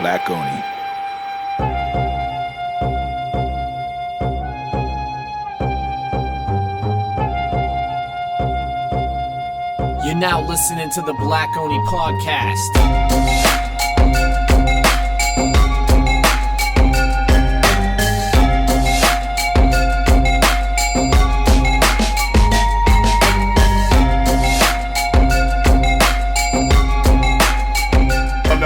Black Oni. You're now listening to the Black Oni podcast.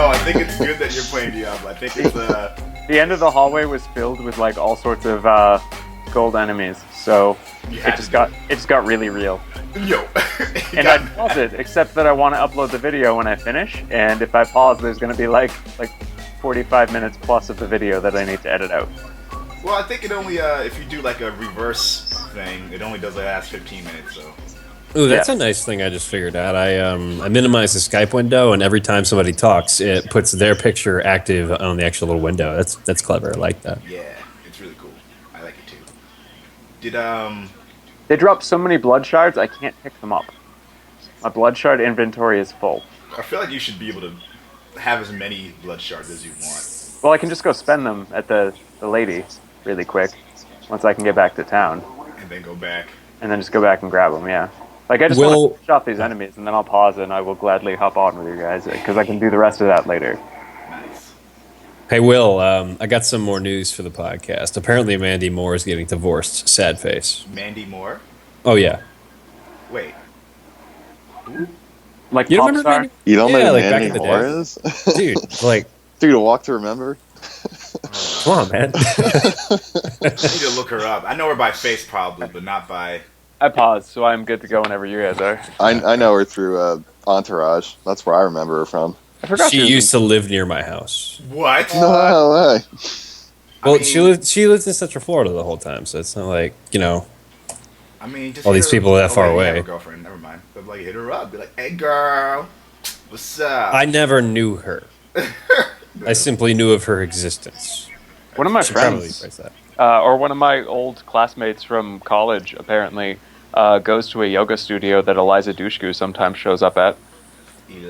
I think it's good that you're playing Diablo. I think it's The end of the hallway was filled with like all sorts of gold enemies, so it just got really real. Yo. And I pause it, except that I want to upload the video when I finish, and if I pause, there's going to be like 45 minutes plus of the video that I need to edit out. Well, I think it only if you do like a reverse thing, it only does the last 15 minutes. So. Ooh, that's a nice thing I just figured out. I minimize the Skype window, and every time somebody talks, it puts their picture active on the actual little window. That's clever. I like that. Yeah, it's really cool. I like it too. Did They drop so many blood shards, I can't pick them up. My blood shard inventory is full. I feel like you should be able to have as many blood shards as you want. Well, I can just go spend them at the lady really quick once I can get back to town. And then go back. And then just go back and grab them, yeah. Like, I just want to finish off these enemies, and then I'll pause, and I will gladly hop on with you guys, because I can do the rest of that later. Nice. Hey, Will, I got some more news for the podcast. Apparently, Mandy Moore is getting divorced. Sad face. Mandy Moore? Oh, yeah. Wait. Like, you don't remember remember Mandy? You don't know who like Mandy back in the Moore day. is? Dude, like... Dude, a walk to remember? Come on, man. I need to look her up. I know her by face probably, but not by... I paused, so I'm good to go whenever you guys are. I know her through Entourage. That's where I remember her from. I forgot She used to live near my house. What? No way. Well, I mean, she lived in Central Florida the whole time, so it's not like, I mean, just all hit these her- people that far wait, you away. have a girlfriend, never mind. But like, hit her up, be like, "Hey, girl, what's up?" I never knew her. I simply knew of her existence. One of my Should probably friends, rephrase that. or one of my old classmates from college, apparently, goes to a yoga studio that Eliza Dushku sometimes shows up at.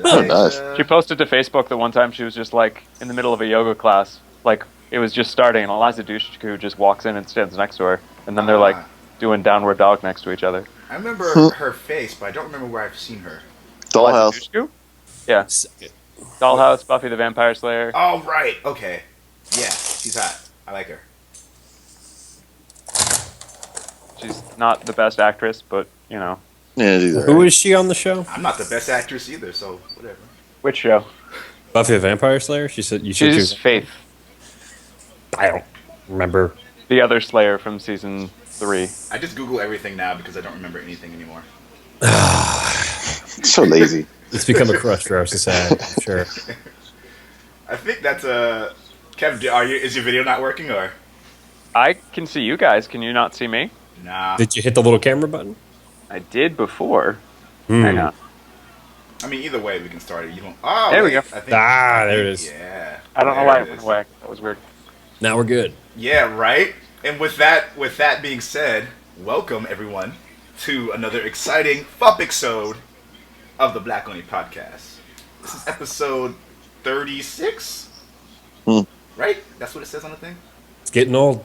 Oh, nice. She posted to Facebook that one time she was just like in the middle of a yoga class, like it was just starting, and Eliza Dushku just walks in and stands next to her, and then they're like doing downward dog next to each other. I remember her face, but I don't remember where I've seen her. Dollhouse. Eliza Dushku? Yeah. Dollhouse, Buffy the Vampire Slayer. Oh, right. Okay. Yeah, she's hot. I like her. She's not the best actress, but you know. Yeah, she's Who alright. is she on the show? I'm not the best actress either, so whatever. Which show? Buffy the Vampire Slayer? She said you said she She's was. Faith, I don't remember. the other Slayer from season 3. I just Google everything now because I don't remember anything anymore. So lazy. It's become a crush for our society. I'm sure. I think that's Kev, is your video not working or? I can see you guys. Can you not see me? Nah. Did you hit the little camera button? I did before. Hmm. Hang on. I mean, either way, we can start it. You don't. Oh, There we wait, go. I think, There it is. Yeah. I don't know There why it is. went away. That was weird. Now we're good. Yeah, right. And with that being said, welcome everyone to another exciting episode of the Black Oni podcast. This is episode 36, right? That's what it says on the thing. It's getting old.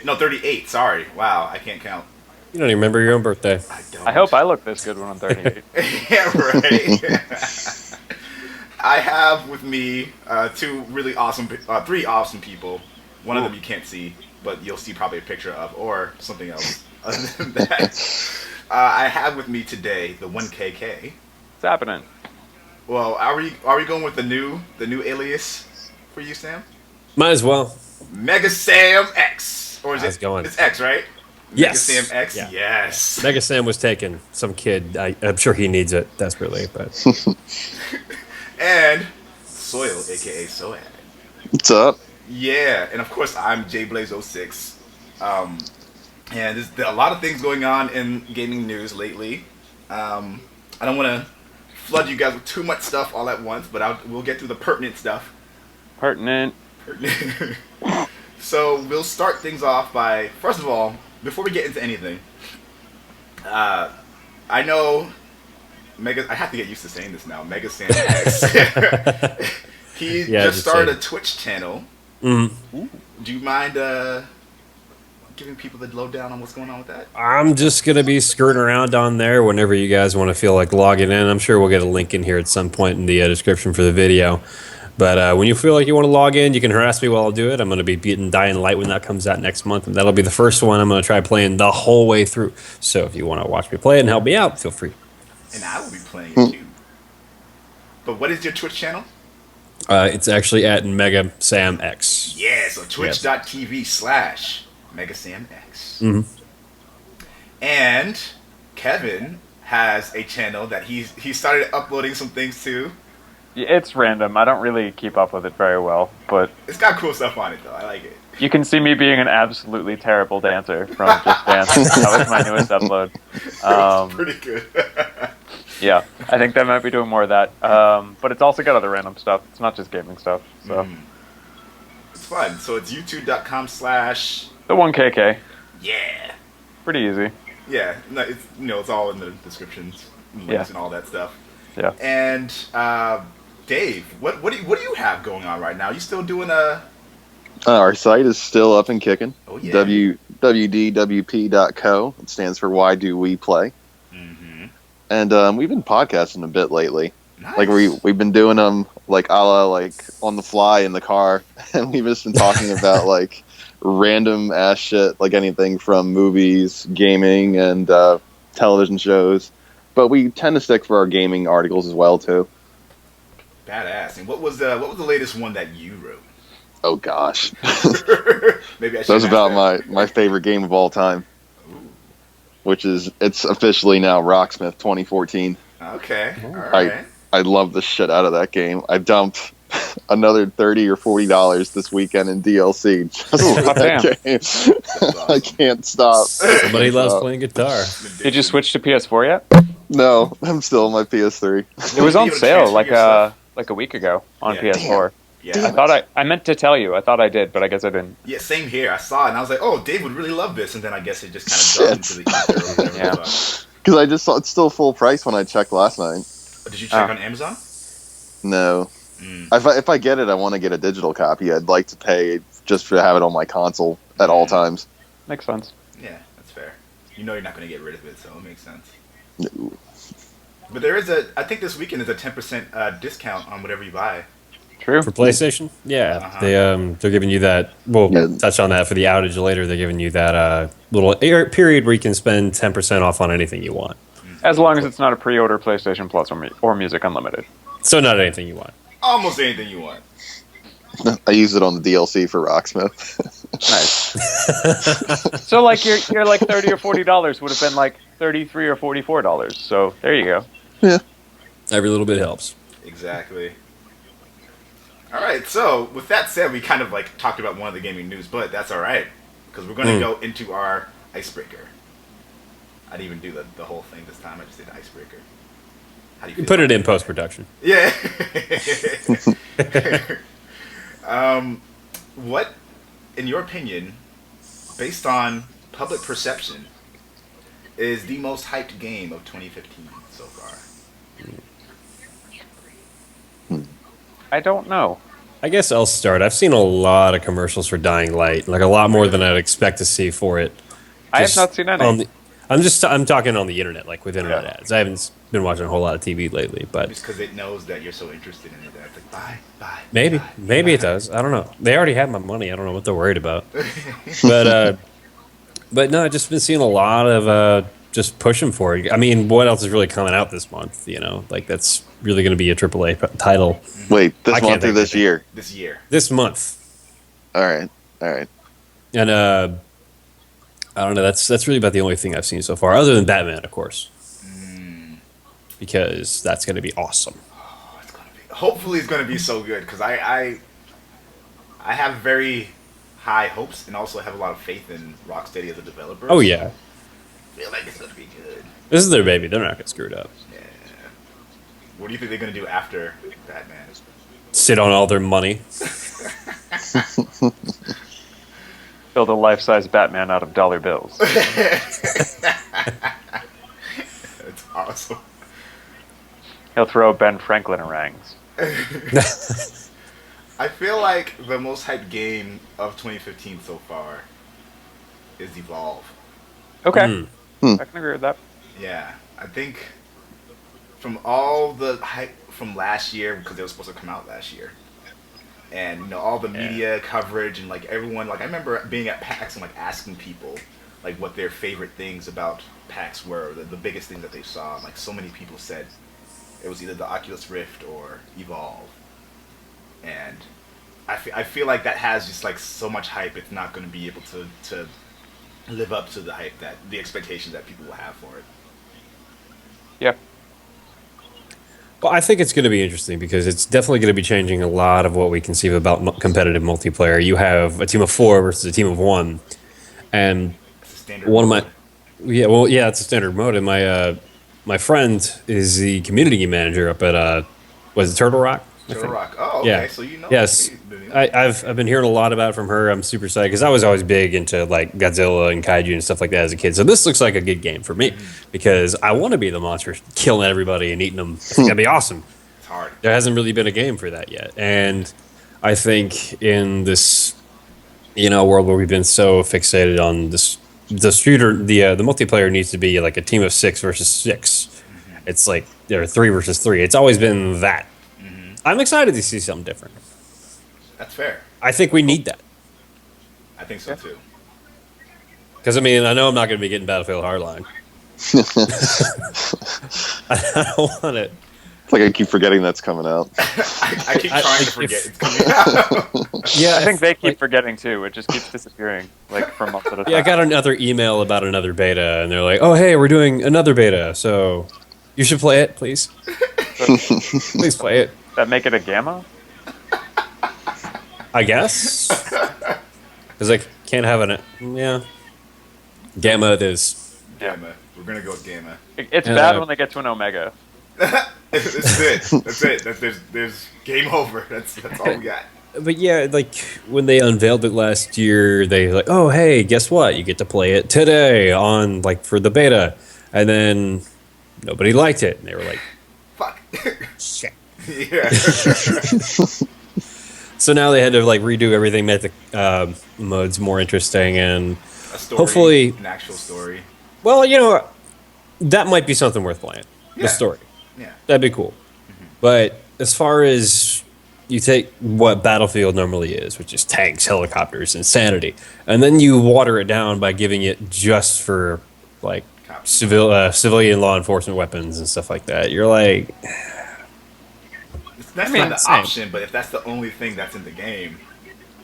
No, 38. Sorry. Wow, I can't count. You don't even remember your own birthday. I don't. I hope I look this good when I'm 38. Yeah, right. I have with me three awesome people. One of them you can't see, but you'll see probably a picture of, or something else. Other than that, I have with me today the 1KK. What's happening? Well, are we going with the new alias for you, Sam? Might as well. MegaSamX, or is How's it going? It's X, right? Yes. MegaSamX. Yeah. Yes. Mega Sam was taken. Some kid. I'm sure he needs it desperately, but And Soil, aka SOILakaSOAD. What's up? Yeah, and of course I'm JBlaze06. And there's a lot of things going on in gaming news lately. I don't want to flood you guys with too much stuff all at once, but we'll get through the pertinent stuff. Pertinent. So we'll start things off by, first of all, before we get into anything, I know I have to get used to saying this now. MegaSamX He Yeah, just started a saying. Twitch channel. Mm-hmm. Do you mind giving people the lowdown on what's going on with that? I'm just going to be skirting around on there whenever you guys want to feel like logging in. I'm sure we'll get a link in here at some point in the description for the video. But when you feel like you want to log in, you can harass me while I do it. I'm going to be beating Dying Light when that comes out next month, and that'll be the first one I'm going to try playing the whole way through. So if you want to watch me play it and help me out, feel free. And I will be playing it too. But what is your Twitch channel? It's actually at MegaSamX. Yeah, so twitch.tv/MegaSamX. Mm-hmm. And Kevin has a channel that he started uploading some things to. It's random. I don't really keep up with it very well, but It's got cool stuff on it though. I like it. you can see me being an absolutely terrible dancer from Just Dance. That was my newest upload. It's pretty good. Yeah, I think they might be doing more of that. But it's also got other random stuff. It's not just gaming stuff. So It's fun. So it's youtube.com/ the 1KK, yeah. pretty easy. Yeah, no, it's it's all in the descriptions, and links, and all that stuff. Yeah. And Dave, what do you have going on right now? You still doing Our site is still up and kicking. Oh yeah. www.p.co. It stands for Why Do We Play. Mm-hmm. And we've been podcasting a bit lately. Nice. Like we've been doing them like a la like on the fly in the car, and we've just been talking about like random ass shit, like anything from movies, gaming, and television shows. But we tend to stick for our gaming articles as well too. Badass. And what was the latest one that you wrote? Oh gosh, Maybe I should. that was ask about that. my favorite game of all time, Ooh. which is it's officially now Rocksmith 2014. Okay. All right. I love the shit out of that game. I dumped another $30 or $40 this weekend in DLC just for that game. Awesome. I can't stop. Somebody loves playing guitar. Did you switch to PS4 yet? No, I'm still on my PS3. It was on You able to sale transfer like your stuff? a week ago on Yeah. PS4. Yeah. I thought I meant to tell you. I thought I did, but I guess I didn't. Yeah, same here. I saw it and I was like, "Oh, Dave would really love this," and then I guess it just kind of dropped into the ether or whatever. Yeah. Because I just saw it's still full price when I checked last night. Did you check on Amazon? No. If I get it, I want to get a digital copy. I'd like to pay just to have it on my console at all times. Makes sense. Yeah, that's fair. You know you're not going to get rid of it, so it makes sense. No. But there is I think this weekend is a 10% discount on whatever you buy. True. For PlayStation? Yeah. Uh-huh. They're giving you that. We'll touch on that for the outage later. They're giving you that little period where you can spend 10% off on anything you want. As long as it's not a pre-order PlayStation Plus or Music Unlimited. So not anything you want. Almost anything you want. I use it on the DLC for Rocksmith. Nice. So like your like $30 or $40 would have been like $33 or $44. So there you go. Yeah. Every little bit helps. Exactly. All right, so with that said, we kind of like talked about one of the gaming news, but that's all right because we're going to go into our icebreaker. I didn't even do the whole thing this time. I just did icebreaker. How do you You feel put about it in post-production. Yeah. What, in your opinion, based on public perception, is the most hyped game of 2015 so far? I don't know. I guess I'll start. I've seen a lot of commercials for Dying Light, like a lot more than I'd expect to see for it. I have Just not seen any. I'm talking on the internet, like with internet ads. I haven't been watching a whole lot of TV lately, but Just because it knows that you're so interested in it, that it's like, buy. maybe it does. I don't know. They already have my money. I don't know what they're worried about. But no, I've just been seeing a lot of just pushing for it. I mean, what else is really coming out this month? You know, like that's really going to be a AAA title Wait, this I can't month or think this of it. year? This year. this month. All right. And I don't know. That's really about the only thing I've seen so far, other than Batman, of course, because that's going to be awesome. Oh, hopefully it's going to be so good, because I have very high hopes and also have a lot of faith in Rocksteady as a developer. Oh yeah, I feel like it's going to be good. this is their baby. They're not going to screw it up. Yeah. What do you think they're going to do after Batman? Sit on all their money. Build a life-size Batman out of dollar bills. That's awesome. He'll throw Ben Franklin harangues. I feel like the most hyped game of 2015 so far is Evolve. Okay, I can agree with that. Yeah, I think from all the hype from last year, because it was supposed to come out last year, and you know all the media coverage and like everyone, like I remember being at PAX and like asking people like what their favorite things about PAX were, the biggest things that they saw. And, like so many people said it was either the Oculus Rift or Evolve, and I feel like that has just like so much hype. It's not going to be able to live up to the hype that the expectations that people will have for it. Yeah. Well, I think it's going to be interesting because it's definitely going to be changing a lot of what we conceive about competitive multiplayer. You have a team of 4 versus a team of 1, and It's a standard one mode. of my it's a standard mode, and my friend is the community manager up at was it Turtle Rock? I Turtle think. Rock. Oh, okay. Yeah. So you know. Yes, I've been hearing a lot about it from her. I'm super excited because I was always big into like Godzilla and kaiju and stuff like that as a kid. So this looks like a good game for me because I want to be the monster killing everybody and eating them. I think that'd be awesome. It's hard. There hasn't really been a game for that yet, and I think in this world where we've been so fixated on this, the multiplayer needs to be like a team of 6 versus 6. It's like there are 3 versus 3. It's always been that. I'm excited to see something different. That's fair. I think we need that. I think so too. Because, I mean, I know I'm not going to be getting Battlefield Hardline. I don't want it. It's like I keep forgetting that's coming out. I keep trying to forget it's coming out. Yeah, I think they keep forgetting too. It just keeps disappearing, like for months at a time. Yeah, I got another email about another beta, and they're like, "Oh, hey, we're doing another beta, so you should play it, please. Please play it." That make it a gamma? I guess because I can't have Gamma it is. Gamma. We're gonna go with Gamma. It's bad when they get to an omega. It's it. That's it. There's game over. That's all we got. But yeah, like when they unveiled it last year, they like, "Oh, hey, guess what? You get to play it today on for the beta," and then nobody liked it, and they were like, Fuck. "Shit." Yeah. So now they had to redo everything, make the modes more interesting, and A story, hopefully, an actual story. well, that might be something worth playing. Yeah. The story, Yeah. that'd be cool. But as far as you take what Battlefield normally is, which is tanks, helicopters, insanity, and then you water it down by giving it just for civilian law enforcement weapons and stuff like that, you're like, That's not the option, but if that's the only thing that's in the game,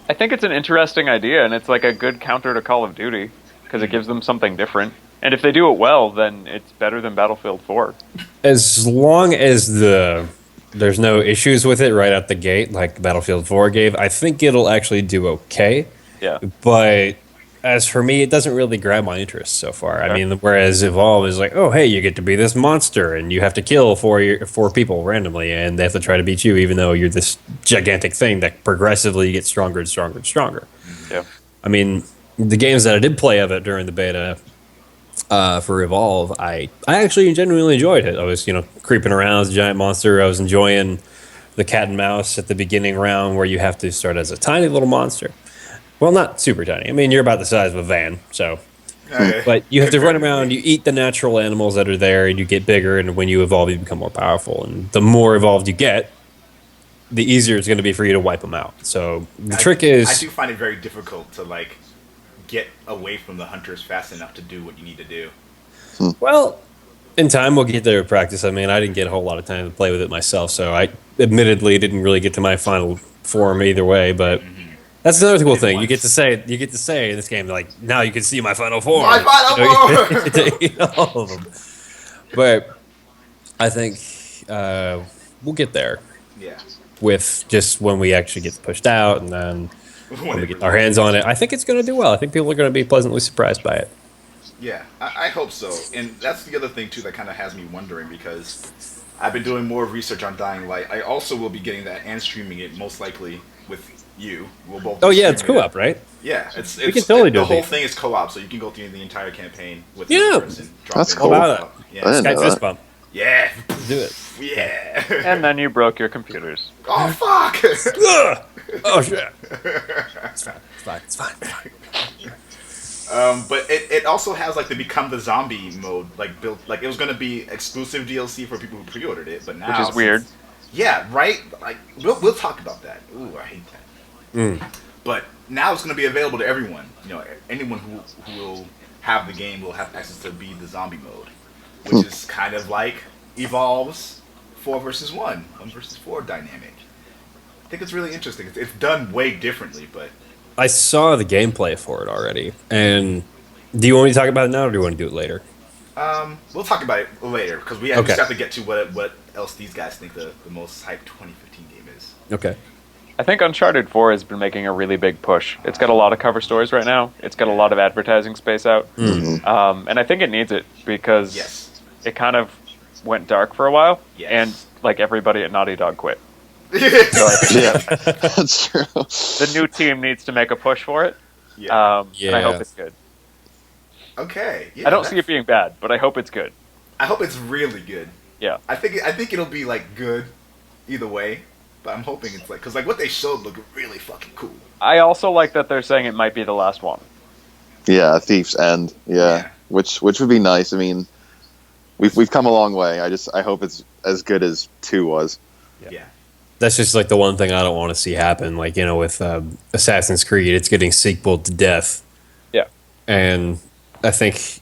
I think it's an interesting idea, and it's like a good counter to Call of Duty because it gives them something different. And if they do it well, then it's better than Battlefield 4. as long as there's no issues with it right out the gate, like Battlefield 4 gave, I think it'll actually do okay. Yeah. But as for me, it doesn't really grab my interest so far. Okay. I mean, whereas Evolve is like, oh, hey, you get to be this monster, and you have to kill four people randomly, and they have to try to beat you, even though you're this gigantic thing that progressively gets stronger and stronger and stronger. Yeah. I mean, the games that I did play of it during the beta for Evolve, I actually genuinely enjoyed it. I was, creeping around as a giant monster. I was enjoying the cat and mouse at the beginning round where you have to start as a tiny little monster. Well, not super tiny. I mean, you're about the size of a van, so. okay. But you have to run around, you eat the natural animals that are there, and you get bigger, and when you evolve, you become more powerful. And the more evolved you get, the easier it's going to be for you to wipe them out. So the trick is... I do find it very difficult to get away from the hunters fast enough to do what you need to do. Well, in time, we'll get there to practice. I mean, I didn't get a whole lot of time to play with it myself, so I admittedly didn't really get to my final form either way, but... That's another cool thing. You get to say in this game, now you can see my final form. My final form! All of them. But I think we'll get there Yeah. with just when we actually get pushed out and then when we get our hands on it. I think it's going to do well. I think people are going to be pleasantly surprised by it. Yeah, I hope so. And that's the other thing, too, that kind of has me wondering, because I've been doing more research on Dying Light. I also will be getting that and streaming it, most likely, with you. We'll both. Oh yeah, it's co-op, right? Yeah, we can totally do the it. whole thing is co-op, so you can go through the entire campaign with Yeah. one person. That's it. cool. How about it? Yeah. I didn't Skype know fist that. bump. Yeah. Do it. Yeah. And then you broke your computers. Oh fuck! Ugh! Oh shit! It's fine. It's fine. But it also has like the Become the Zombie mode, like built, like it was gonna be exclusive DLC for people who pre-ordered it, but now Which is weird. Yeah, right. Like we'll talk about that. Ooh, I hate that. But now it's gonna be available to everyone. You know, anyone who will have the game will have access to Be the Zombie mode, which is kind of like Evolve's 4 versus 1 versus 4 dynamic. I think it's really interesting. It's done way differently, but I saw the gameplay for it already. And do you want me to talk about it now, or do you want to do it later? we'll talk about it later because we just have to get to what else these guys think the most hyped 2015 game is. Okay. I think Uncharted 4 has been making a really big push. It's got a lot of cover stories right now. It's got a lot of advertising space out. And I think it needs it because it kind of went dark for a while, and like everybody at Naughty Dog quit. So that's true. The new team needs to make a push for it. And I hope it's good. Okay. I don't see it being bad, but I hope it's good. I hope it's really good. Yeah. I think it'll be like good either way, but I'm hoping it's like because like what they showed looked really fucking cool. I also like that they're saying it might be the last one. Yeah, Thief's End. Yeah. Which would be nice. I mean, we've come a long way. I hope it's as good as 2 was. Yeah. That's just like the one thing I don't want to see happen. Like, you know, with Assassin's Creed, it's getting sequeled to death. Yeah. And I think,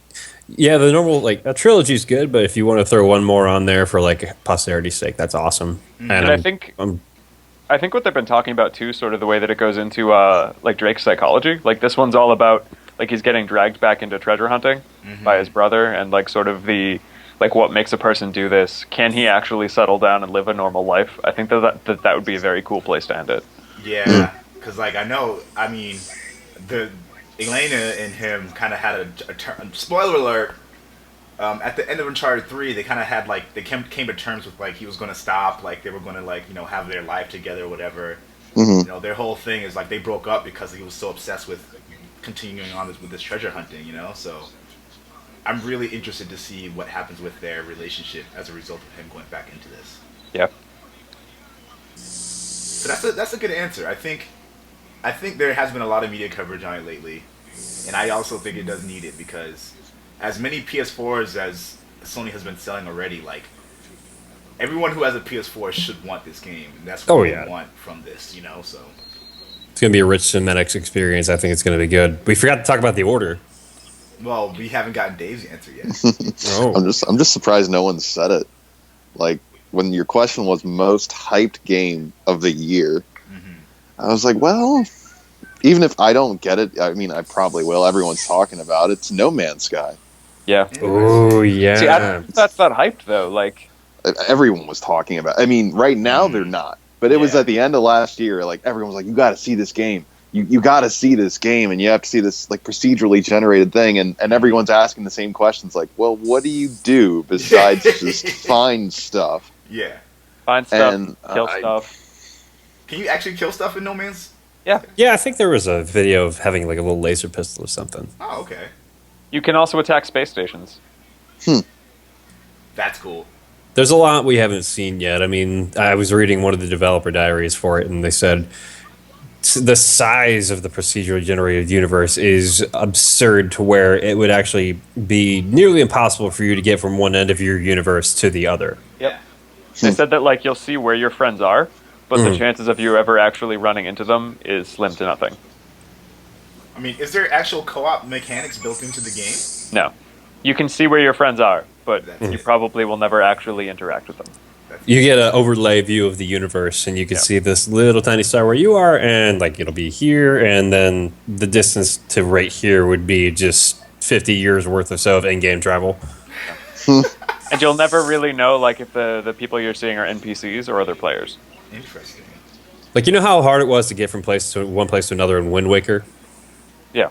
the normal, like, a trilogy is good, but if you want to throw one more on there for, like, posterity's sake, that's awesome. And I think what they've been talking about, too, sort of the way that it goes into, like, Drake's psychology. Like, this one's all about, like, he's getting dragged back into treasure hunting by his brother, and, like, sort of the... like, what makes a person do this? Can he actually settle down and live a normal life? I think that would be a very cool place to end it. Yeah, because, like, I mean, Elena and him kind of had a turn. Spoiler alert, at the end of Uncharted 3, they kind of had, like, they came to terms with, like, he was going to stop, like, they were going to, like, you know, have their life together or whatever. You know, their whole thing is, like, they broke up because he was so obsessed with continuing on with this treasure hunting, you know, so... I'm really interested to see what happens with their relationship as a result of him going back into this. Yep. So that's a good answer. I think there has been a lot of media coverage on it lately, and I also think it does need it because as many PS4s as Sony has been selling already, like everyone who has a PS4 should want this game. And that's what we want from this, you know. So it's gonna be a rich cinematics experience. I think it's gonna be good. We forgot to talk about the order. Well, we haven't gotten Dave's answer yet. I'm just surprised no one said it. Like when your question was most hyped game of the year, I was like, well, even if I don't get it, I mean, I probably will. Everyone's talking about it. It's No Man's Sky. Yeah. Oh yeah. See, I don't think that's that hyped though. Like everyone was talking about. I mean, right now they're not, but it was at the end of last year. Like everyone was like, you got to see this game. You got to see this game, and you have to see this like procedurally generated thing, and everyone's asking the same questions. Like, well, what do you do besides just find stuff? Yeah, find stuff, and, kill stuff. Can you actually kill stuff in No Man's? Yeah, yeah. I think there was a video of having like a little laser pistol or something. Oh, okay. You can also attack space stations. That's cool. There's a lot we haven't seen yet. I mean, I was reading one of the developer diaries for it, and they said the size of the procedurally generated universe is absurd to where it would actually be nearly impossible for you to get from one end of your universe to the other. Yep. They said that like you'll see where your friends are, but the chances of you ever actually running into them is slim to nothing. I mean, is there actual co-op mechanics built into the game? No. You can see where your friends are, but you probably will never actually interact with them. You get an overlay view of the universe, and you can see this little tiny star where you are, and like it'll be here, and then the distance to right here would be just 50 years worth or so of in-game travel. And you'll never really know like if the people you're seeing are NPCs or other players. Interesting. Like, you know how hard it was to get from one place to another in Wind Waker? Yeah.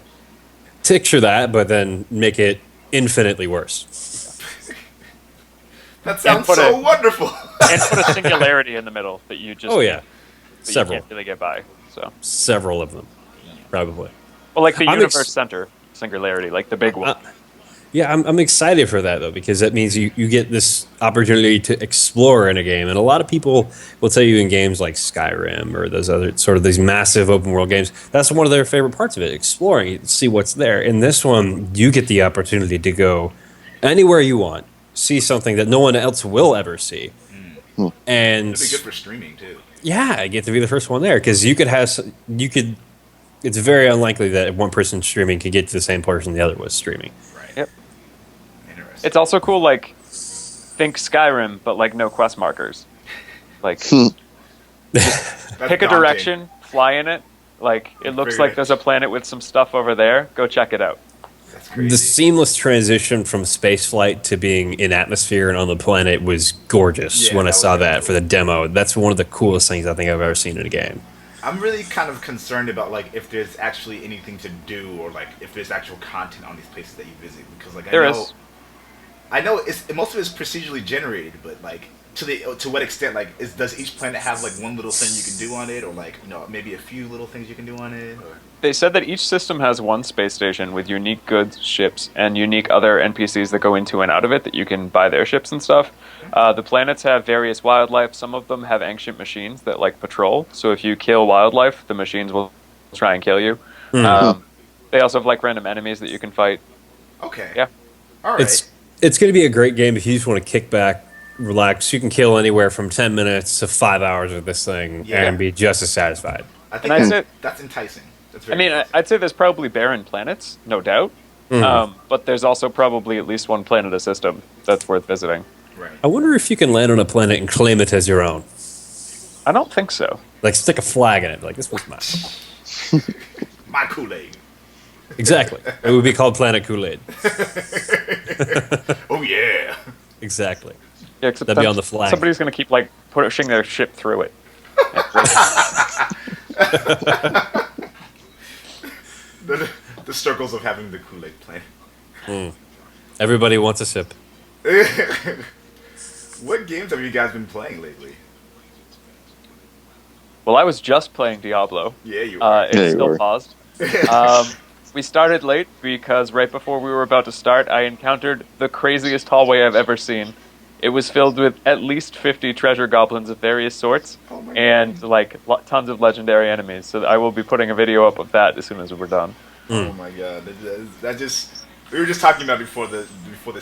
Picture that, but then make it infinitely worse. That sounds so wonderful. And put a singularity in the middle that you just several. You can't really get by. So several of them, probably. Well, like the universe center singularity, like the big one. Yeah, I'm excited for that though, because that means you get this opportunity to explore in a game, and a lot of people will tell you in games like Skyrim or those other sort of these massive open world games, that's one of their favorite parts of it, exploring, see what's there. In this one, you get the opportunity to go anywhere you want, see something that no one else will ever see, and It'd be good for streaming too. yeah, I get to be the first one there because you could. It's very unlikely that one person streaming could get to the same person the other was streaming. Right. Yep. Interesting. It's also cool, like, think Skyrim, but, like, no quest markers. Like, That's pick a daunting. direction, fly in it. Like, it looks Very like there's a planet with some stuff over there. Go check it out. That's crazy. The seamless transition from spaceflight to being in atmosphere and on the planet was gorgeous Yeah, when I that saw was really that for the demo. That's one of the coolest things I think I've ever seen in a game. I'm really kind of concerned about like if there's actually anything to do or like if there's actual content on these places that you visit because like I know most of it's procedurally generated, but like to what extent like does each planet have like one little thing you can do on it or like maybe a few little things you can do on it? Or? They said that each system has one space station with unique goods, ships, and unique other NPCs that go into and out of it that you can buy their ships and stuff. The planets have various wildlife. Some of them have ancient machines that like patrol. So if you kill wildlife, the machines will try and kill you. They also have like random enemies that you can fight. Okay. Yeah. All right. It's going to be a great game if you just want to kick back, relax. You can kill anywhere from 10 minutes to 5 hours with this thing and be just as satisfied. I think And that's enticing. That's I very mean, enticing. I'd say there's probably barren planets, no doubt. But there's also probably at least one planet a system that's worth visiting. Right. I wonder if you can land on a planet and claim it as your own. I don't think so. Like stick a flag in it. Like this was mine. My Kool-Aid. Exactly. It would be called Planet Kool-Aid. Oh yeah. Exactly. Yeah, except That'd be on the flag. Somebody's going to keep like pushing their ship through it. The struggles of having the Kool-Aid planet. Everybody wants a sip. What games have you guys been playing lately? Well, I was just playing Diablo. Yeah, you are. It's Yeah, you still were. paused. We started late because right before we were about to start, I encountered the craziest hallway I've ever seen. It was filled with at least 50 treasure goblins of various sorts Oh my and like tons of legendary enemies. So I will be putting a video up of that as soon as we're done. Oh my god, that just we were just talking about before this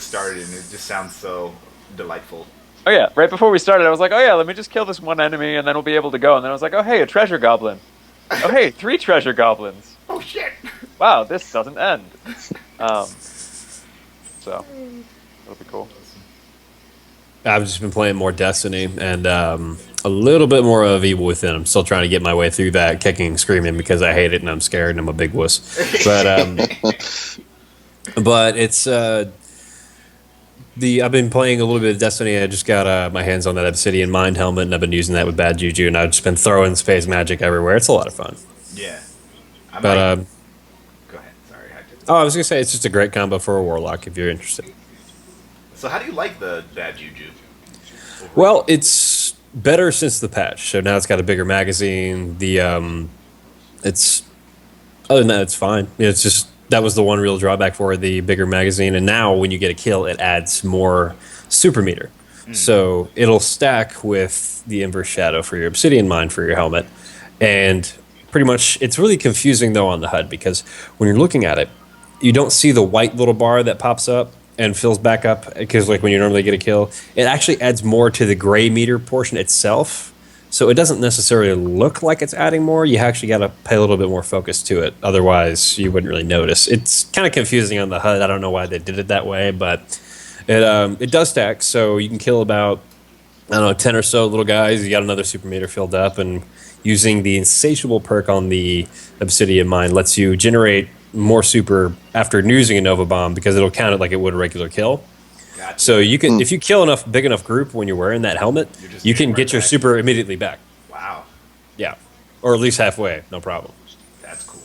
started, and it just sounds so delightful. Oh yeah, right before we started, I was like, oh yeah, let me just kill this one enemy and then we'll be able to go. And then I was like, oh hey, a treasure goblin. Oh hey, 3 treasure goblins. Oh shit! Wow, this doesn't end. So it'll be cool. I've just been playing more Destiny and a little bit more of Evil Within. I'm still trying to get my way through that, kicking and screaming because I hate it and I'm scared and I'm a big wuss. But it's I've been playing a little bit of Destiny. I just got my hands on that Obsidian Mind helmet and I've been using that with Bad Juju and I've just been throwing space magic everywhere. It's a lot of fun. Yeah. But go ahead. Sorry. I was gonna say it's just a great combo for a warlock if you're interested. So how do you like the Bad Juju? Well, it's better since the patch. So now it's got a bigger magazine. It's other than that, it's fine. It's just that was the one real drawback for the bigger magazine. And now when you get a kill, it adds more super meter. So it'll stack with the inverse shadow for your obsidian mine for your helmet, and pretty much it's really confusing though on the HUD because when you're looking at it, you don't see the white little bar that pops up and fills back up because like when you normally get a kill, it actually adds more to the gray meter portion itself. So it doesn't necessarily look like it's adding more. You actually got to pay a little bit more focus to it. Otherwise, you wouldn't really notice. It's kind of confusing on the HUD. I don't know why they did it that way, but it does stack. So you can kill about, I don't know, 10 or so little guys. You got another super meter filled up, and using the insatiable perk on the obsidian mine lets you generate more super after using a Nova Bomb because it'll count it like it would a regular kill. Gotcha. So you can, if you kill enough big enough group when you're wearing that helmet, you can get your back. super immediately back. Wow, Yeah, or at least halfway, no problem. that's cool.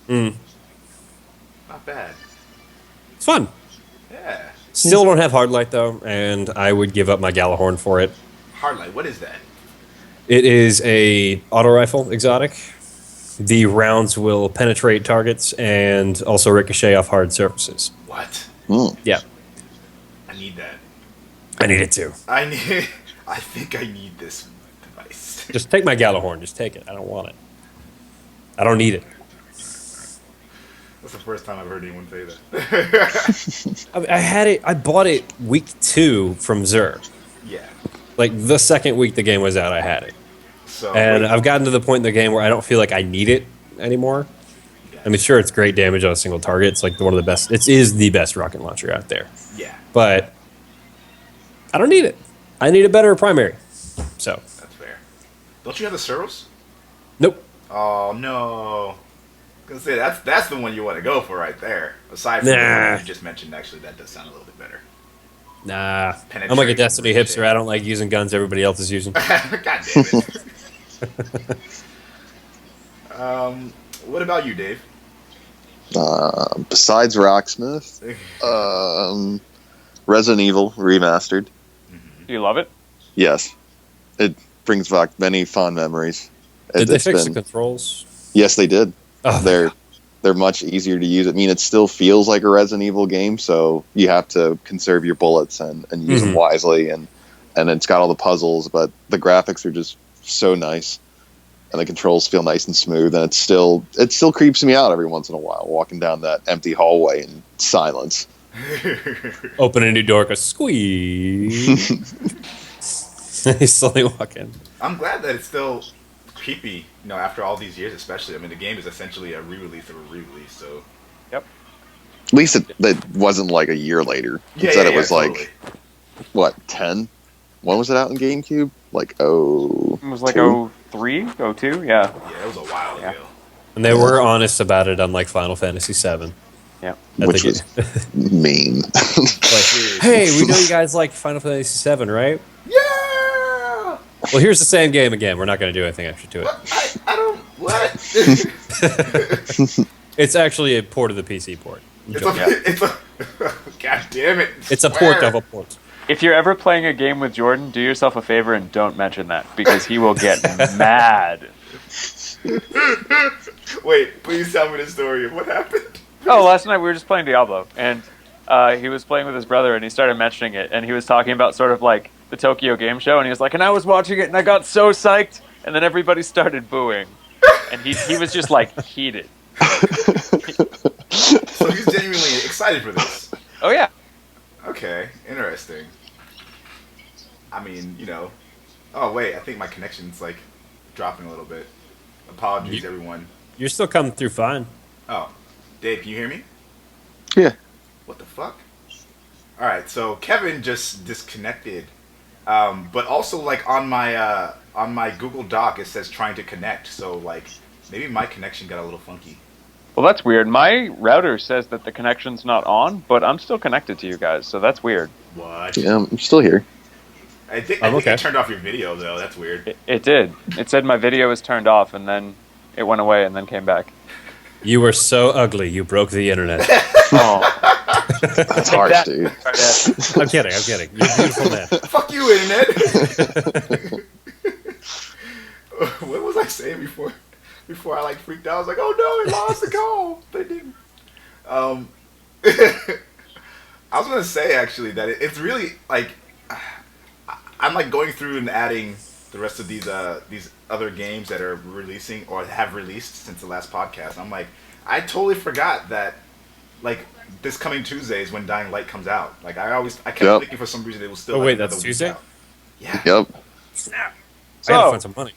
Mm. Not bad. It's fun. Yeah. Still don't have Hardlight though, and I would give up my Galahorn for it. Hardlight. What is that? It is a auto rifle exotic. The rounds will penetrate targets and also ricochet off hard surfaces. What? Yeah, I need that. I need it too. I think I need this device. Just take my Gallahorn. Just take it. I don't want it. I don't need it. That's the first time I've heard anyone say that. I had it. I bought it week 2 from Xrd. Yeah. Like the second week the game was out, I had it. So And I've gotten to the point in the game where I don't feel like I need it anymore. I mean, sure, it's great damage on a single target. It's like one of the best. It is the best rocket launcher out there. Yeah. But I don't need it. I need a better primary. So. That's fair. Don't you have the Suros? Nope. Oh no. I was gonna say that's the one you want to go for right there. Aside from the one you just mentioned, actually, that does sound a little bit better. Nah. I'm like a Destiny hipster. I don't like using guns everybody else is using. God damn it. What about you, Dave? Besides Rocksmith, Resident Evil Remastered. Do you love it? Yes. It brings back many fond memories. Did they fix the controls? Yes, they did. Oh, they're much easier to use. I mean, it still feels like a Resident Evil game, so you have to conserve your bullets and use them wisely. And it's got all the puzzles, but the graphics are just so nice. And the controls feel nice and smooth, and it still creeps me out every once in a while, walking down that empty hallway in silence. Open a new door, go squeeze. He's slowly walking. I'm glad that it's still creepy, after all these years, especially. I mean, the game is essentially a re-release of a re-release, so. Yep. At least it wasn't like a year later. Instead, it was totally. like, what, 10? When was it out in GameCube? Like, It was like 03, 02, yeah. Yeah, it was a while ago. And they were honest about it, unlike Final Fantasy VII. Yeah. Which was mean. Like, hey, we know you guys like Final Fantasy VII, right? Yeah! Well, here's the same game again. We're not going to do anything extra to it. What? I don't... What? It's actually a port of the PC port. It's a God damn it. It's a port of a port. If you're ever playing a game with Jordan, do yourself a favor and don't mention that, because he will get mad. Wait, please tell me the story of what happened. Oh, last night we were just playing Diablo, and he was playing with his brother, and he started mentioning it, and he was talking about sort of like the Tokyo Game Show, and he was like, and I was watching it, and I got so psyched, and then everybody started booing, and he was just like heated. So he's genuinely excited for this. Oh yeah. Okay, interesting. I mean, Oh wait, I think my connection's like dropping a little bit. Apologies, everyone. You're still coming through fine. Oh, Dave, can you hear me? Yeah. What the fuck? All right, so Kevin just disconnected, but also like on my Google Doc it says trying to connect. So like maybe my connection got a little funky. Well, that's weird. My router says that the connection's not on, but I'm still connected to you guys, so that's weird. What? Yeah, I'm still here. I think okay. it turned off your video though. That's weird. It did. It said my video was turned off, and then it went away, and then came back. You were so ugly, you broke the internet. Oh. That's harsh, dude. I'm kidding. You're a beautiful man. Fuck you, internet. What was I saying before? Before I like freaked out, I was like, "Oh no, it lost the call." But it didn't. I was gonna say actually that it's really like I'm like going through and adding the rest of these other games that are releasing or have released since the last podcast. I'm like, I totally forgot that like this coming Tuesday is when Dying Light comes out. Like I kept thinking for some reason it was still. Oh wait, like, that's Tuesday. out. Yeah. Yep. Snap. I gotta find some money.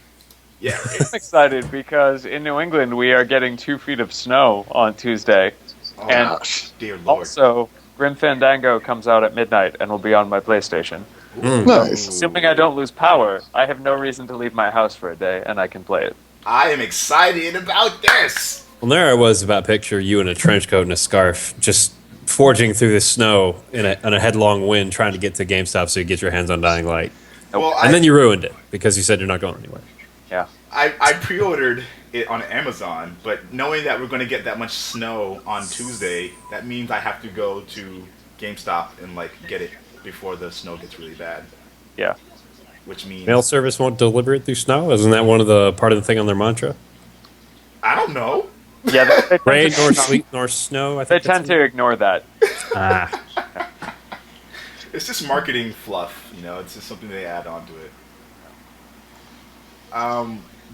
Yeah. I'm excited because in New England we are getting 2 feet of snow on Tuesday. Oh, And gosh, dear Lord. Also, Grim Fandango comes out at midnight and will be on my PlayStation. Nice. Assuming I don't lose power, I have no reason to leave my house for a day, and I can play it. I am excited about this. Well, there I was about to picture you in a trench coat and a scarf, just forging through the snow in a headlong wind, trying to get to GameStop so you get your hands on Dying Light. Well, And then you ruined it because you said you're not going anywhere. Yeah. I pre-ordered it on Amazon, but knowing that we're going to get that much snow on Tuesday, that means I have to go to GameStop and like get it before the snow gets really bad. Yeah. Which means Mail service won't deliver it through snow? Isn't that part of the thing on their mantra? I don't know. Yeah, they Rain tend nor to, sleet nor snow. I they think tend to ignore that. Ah. It's just marketing fluff, you know. It's just something they add onto it.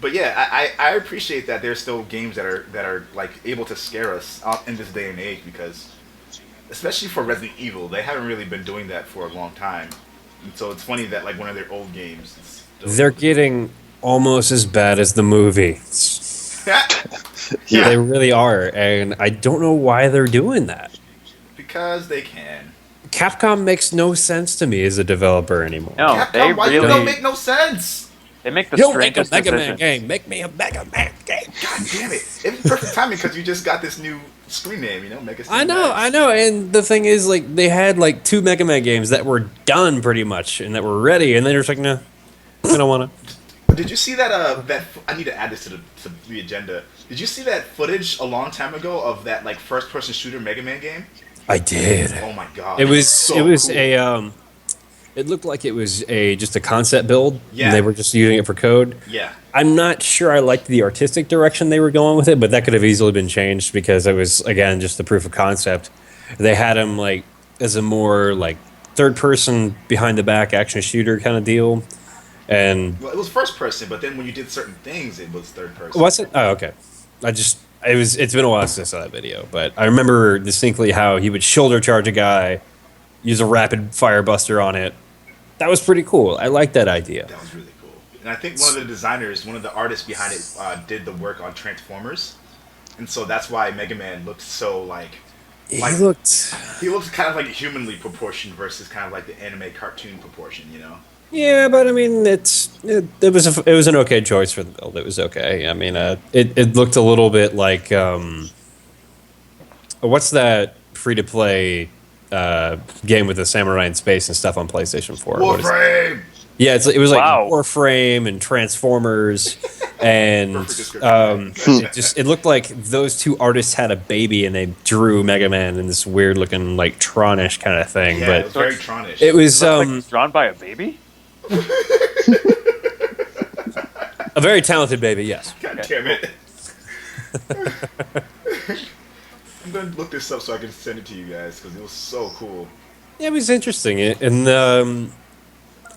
But yeah, I appreciate that there's still games that are like able to scare us in this day and age, because especially for Resident Evil, they haven't really been doing that for a long time. And so it's funny that like one of their old games, They're getting almost as bad as the movie. Yeah. They really are, and I don't know why they're doing that. Because they can. Capcom makes no sense to me as a developer anymore. No, Capcom, they why really you don't make no sense? they make the You'll make a strangest Mega Man decisions. game. Make me a Mega Man game. God damn it! It's perfect timing because you just got this new screen name, you know, Mega. I know, and the thing is, like, they had like 2 Mega Man games that were done pretty much and that were ready, and then they're just like, no, I don't want to. Did you see that? I need to add this to the agenda. Did you see that footage a long time ago of that like first-person shooter Mega Man game? I did. Oh my god! It was So it was cool. a it looked like it was just a concept build. Yeah. And they were just using it for code. Yeah. I'm not sure I liked the artistic direction they were going with it, but that could have easily been changed because it was, again, just the proof of concept. They had him like as a more like third person behind the back action shooter kind of deal. And Well, it was first person, but then when you did certain things, it was third person. what's it? Oh, okay. It's been a while since I saw that video, but I remember distinctly how he would shoulder charge a guy, use a rapid fire buster on it. That was pretty cool. I like that idea. That was really cool. And I think one of the designers, one of the artists behind it, did the work on Transformers, and so that's why Mega Man looked so like He looked kind of like humanly proportioned versus kind of like the anime cartoon proportion, you know. Yeah, but I mean, it was an okay choice for the build. It was okay. I mean, it looked a little bit like what's that free to play game with the samurai in space and stuff on PlayStation 4? What is it? Warframe. Yeah, it was like Wow. Warframe and Transformers, and Perfect description. it looked like those two artists had a baby and they drew Mega Man in this weird looking like Tronish kind of thing. Yeah, it But was very Tronish. it was Looks like it's drawn by a baby. a very talented baby. Yes. God damn it. I'm gonna look this up so I can send it to you guys because it was so cool. Yeah, it was interesting, and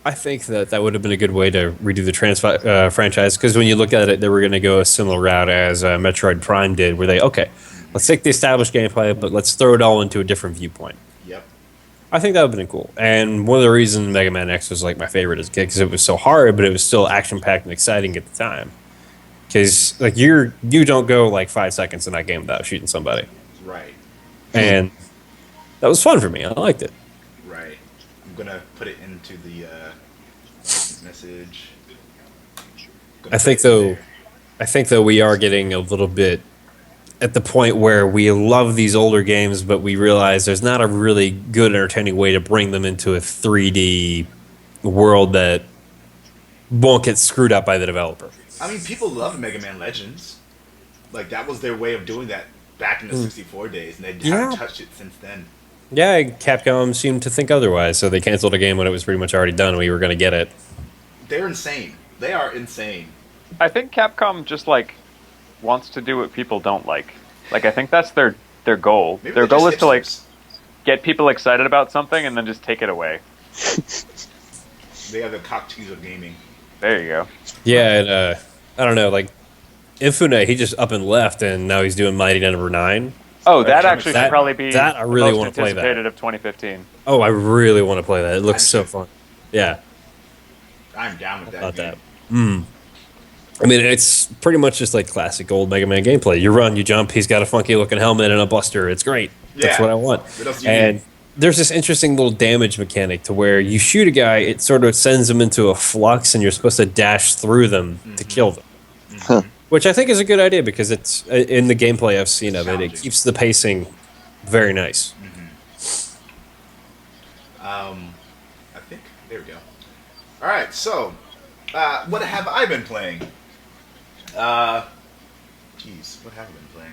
I think that would have been a good way to redo the franchise, because when you look at it, they were going to go a similar route as Metroid Prime did, where let's take the established gameplay, but let's throw it all into a different viewpoint. Yep. I think that would have been cool, and one of the reasons Mega Man X was like my favorite as a kid, because it was so hard, but it was still action-packed and exciting at the time. Because like you don't go like 5 seconds in that game without shooting somebody, Right. and that was fun for me. I liked it. Right. I'm gonna put it into the message. I think though we are getting a little bit at the point where we love these older games, but we realize there's not a really good, entertaining way to bring them into a 3D world that won't get screwed up by the developer. I mean, people love Mega Man Legends. Like that was their way of doing that back in the 64 days, and they haven't touched it since then. Yeah, Capcom seemed to think otherwise, so they canceled a game when it was pretty much already done. We were going to get it. They're insane. They are insane. I think Capcom just like wants to do what people don't like. Like I think that's their goal. Maybe Their they're goal is just to like hipsters. get people excited about something and then just take it away. They are the cockatoos of gaming. There you go. Yeah, and I don't know, like Infune, he just up and left, and now he's doing Mighty Number 9. Oh, that That- actually should probably be that I the really most wanna play that. anticipated of 2015. Oh, I really want to play that. It looks so fun. Yeah. I'm down with that. About game. that. I mean, it's pretty much just like classic old Mega Man gameplay. You run, you jump, he's got a funky looking helmet and a buster. It's great. That's Yeah. what I want. What else do you And need? there's this interesting little damage mechanic to where you shoot a guy, it sort of sends them into a flux, and you're supposed to dash through them to kill them. Which I think is a good idea, because it's in the gameplay I've seen of it, it Challenging. keeps the pacing very nice. I think there we go. All right, so what have I been playing? Jeez, what have I been playing?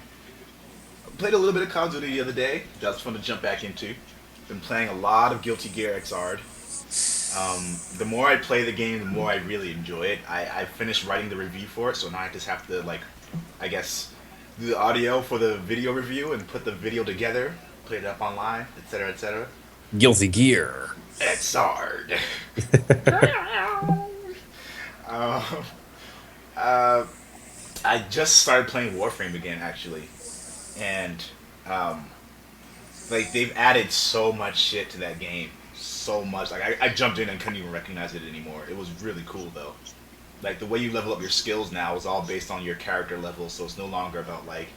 I played a little bit of Call of Duty the other day. That was fun to jump back into. Been playing a lot of Guilty Gear Xrd. The more I play the game, the more I really enjoy it. I finished writing the review for it, so now I just have to, like, I guess, do the audio for the video review and put the video together played it up online, etc., etc. Guilty Gear. Xrd. um, I just started playing Warframe again, actually, and like they've added so much shit to that game, so much. Like I jumped in and couldn't even recognize it anymore. It was really cool though. Like the way you level up your skills now is all based on your character level, so it's no longer about like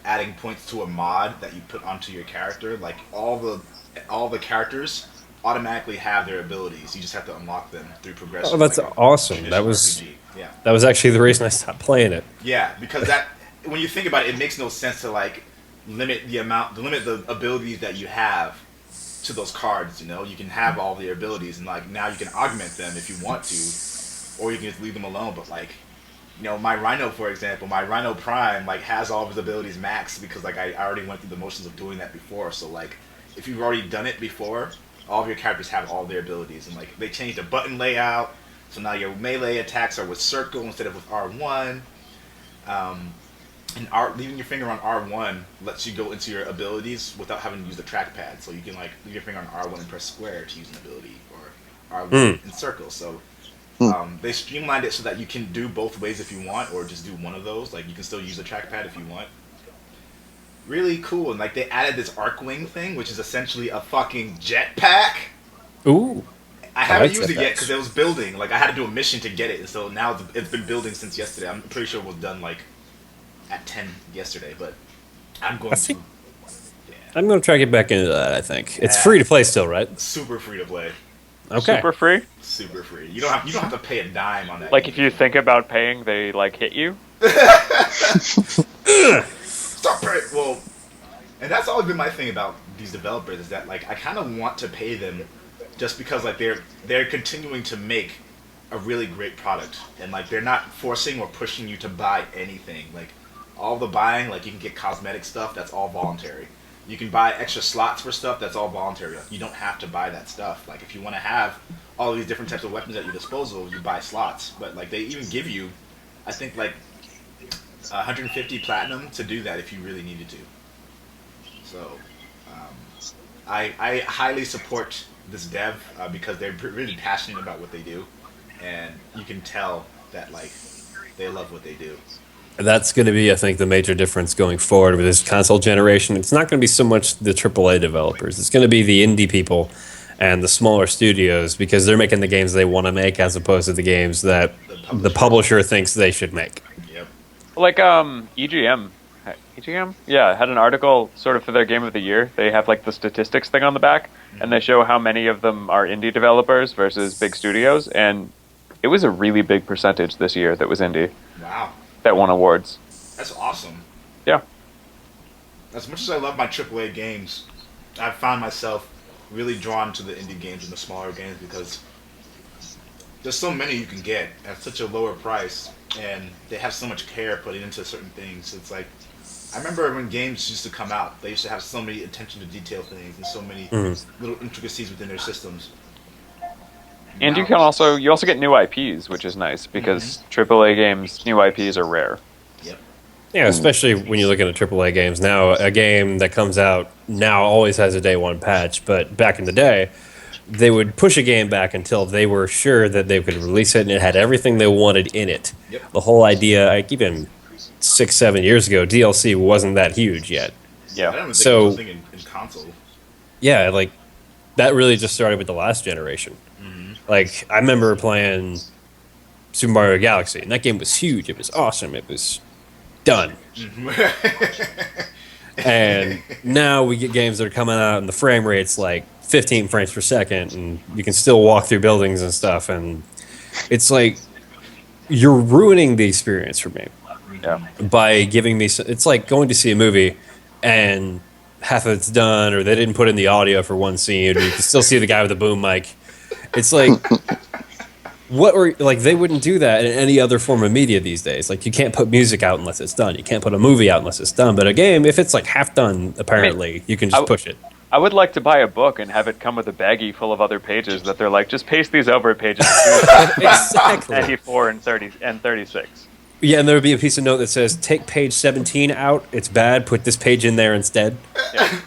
adding points to a mod that you put onto your character. Like all the characters automatically have their abilities. You just have to unlock them through progression. Oh, that's like awesome. That was RPG. Yeah. That was actually the reason I stopped playing it. Yeah, because that when you think about it, it makes no sense to like limit the abilities that you have to those cards. You know, you can have all their abilities, and like now you can augment them if you want to, or you can just leave them alone. But like, you know, my Rhino, for example, my Rhino Prime like has all of his abilities maxed because like I already went through the motions of doing that before. So like, if you've already done it before, all of your characters have all their abilities, and like they changed the button layout. So now your melee attacks are with circle instead of with R1. And leaving your finger on R1 lets you go into your abilities without having to use the trackpad. So you can like leave your finger on R1 and press square to use an ability, or R1 and circle. So they streamlined it so that you can do both ways if you want, or just do one of those. Like you can still use the trackpad if you want. Really cool. And like they added this Arcwing thing, which is essentially a fucking jetpack. Ooh. I haven't used it yet because it was building. Like I had to do a mission to get it, and so now it's been building since yesterday. I'm pretty sure it was done like at 10 yesterday, but I'm going to. Yeah. I'm going to try to get back into that. I think it's free to play still, right? Super free to play. Okay. Super free. Super free. You don't have to pay a dime on that. Like game. if you think about paying, they like hit you. Stop paying. Well, and that's always been my thing about these developers is that like I kind of want to pay them. Just because like they're continuing to make a really great product, and like they're not forcing or pushing you to buy anything. Like all the buying, like you can get cosmetic stuff, that's all voluntary. You can buy extra slots for stuff, that's all voluntary. You don't have to buy that stuff. Like if you want to have all these different types of weapons at your disposal, you buy slots. But like they even give you, I think like 150 platinum to do that if you really needed to. So I highly support this dev because they're really passionate about what they do, and you can tell that like they love what they do. That's going to be, I think, the major difference going forward with this console generation. It's not going to be so much the AAA developers. It's going to be the indie people and the smaller studios because they're making the games they want to make as opposed to the games that the publisher thinks they should make. Yep. Like EGM. EGM? Yeah, had an article sort of for their Game of the Year. They have like the statistics thing on the back, and they show how many of them are indie developers versus big studios, and it was a really big percentage this year that was indie. Wow. That won awards. That's awesome. Yeah. As much as I love my AAA games, I've found myself really drawn to the indie games and the smaller games because there's so many you can get at such a lower price, and they have so much care put into certain things. It's like, I remember when games used to come out, they used to have so many attention to detail things and so many little intricacies within their systems. And you also get new IPs, which is nice because AAA games, new IPs are rare. Yep. Yeah, especially when you look at AAA games now. A game that comes out now always has a day one patch, but back in the day, they would push a game back until they were sure that they could release it and it had everything they wanted in it. Yep. The whole idea, like even 6-7 years ago, DLC wasn't that huge yet. Yeah. I don't even think So- it was a thing in console. Yeah, like that really just started with the last generation. Like I remember playing Super Mario Galaxy, and that game was huge. It was awesome. It was done. And now we get games that are coming out, and the frame rate's like 15 frames per second, and you can still walk through buildings and stuff. And it's like you're ruining the experience for me. Yeah. By giving me, it's like going to see a movie, and half of it's done, or they didn't put in the audio for one scene, or you can still see the guy with the boom mic. It's like, they wouldn't do that in any other form of media these days. Like, you can't put music out unless it's done. You can't put a movie out unless it's done. But a game, if it's like half done, apparently, you can just push it. I would like to buy a book and have it come with a baggie full of other pages that they're like, just paste these over pages Exactly. 94 and 30 and 36. Yeah, and there would be a piece of note that says, take page 17 out. It's bad. Put this page in there instead. Yeah.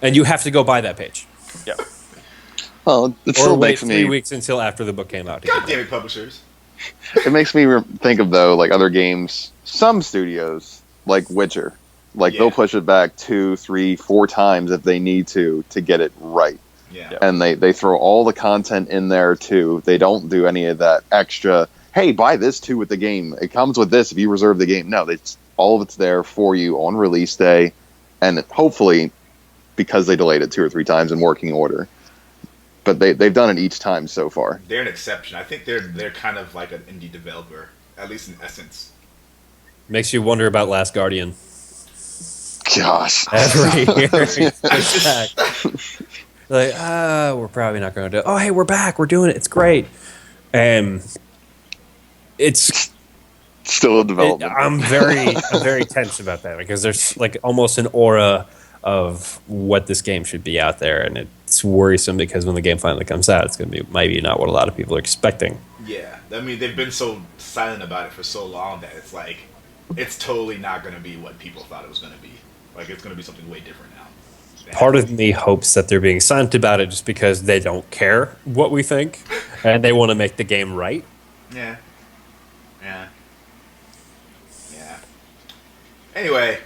And you have to go buy that page. Yeah. Well, it Or still wait makes 3 me. weeks until after the book came out. to God get damn that. it, publishers. It makes me think of though, like other games. Some studios, like Witcher, like they'll push it back 2, 3, 4 times if they need to get it right. Yeah. And they throw all the content in there too. They don't do any of that extra. Hey, buy this too with the game. It comes with this if you reserve the game. No, all of it's there for you on release day, and hopefully, because they delayed it 2 or 3 times in working order. But they've done it each time so far. They're an exception. I think they're kind of like an indie developer, at least in essence. Makes you wonder about Last Guardian. Gosh. Every year. It's back. Like, we're probably not going to do it. Oh, hey, we're back. We're doing it. It's great. And it's... Still a development. I'm very tense about that because there's like almost an aura of what this game should be out there, and it's worrisome because when the game finally comes out, it's going to be maybe not what a lot of people are expecting. Yeah, I mean they've been so silent about it for so long that it's like it's totally not going to be what people thought it was going to be. Like it's going to be something way different now. Part of me hopes that they're being silent about it just because they don't care what we think, and they want to make the game right. Yeah. Anyway,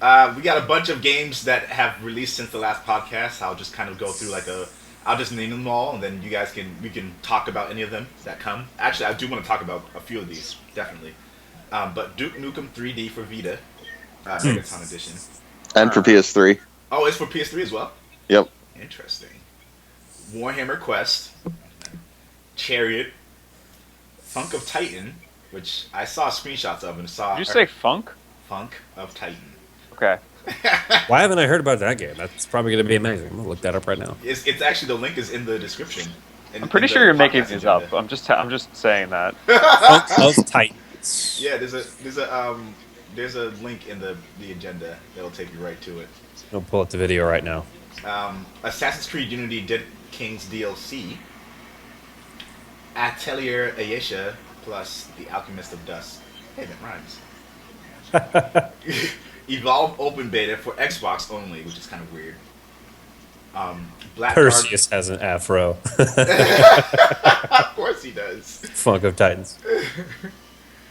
we got a bunch of games that have released since the last podcast. I'll just kind of go through I'll just name them all, and then we can talk about any of them that come. Actually, I do want to talk about a few of these, definitely. But Duke Nukem 3D for Vita, Megaton Edition. And for PS3. Oh, it's for PS3 as well? Yep. Interesting. Warhammer Quest, Chariot, Funk of Titan, which I saw screenshots of and saw... Did you say Funk? Funk of Titan. Okay. Why haven't I heard about that game? That's probably going to be amazing. I'm going to look that up right now. It's actually, the link is in the description. I'm pretty sure you're making these up. I'm just saying that. Funk of Titans. Yeah, there's a link in the agenda that'll take you right to it. I'll pull up the video right now. Assassin's Creed Unity Dead Kings DLC, Atelier Ayesha plus The Alchemist of Dust. Hey, that rhymes. Evolve Open Beta for Xbox only, which is kind of weird. Perseus has an afro. Of course he does. Funk of Titans.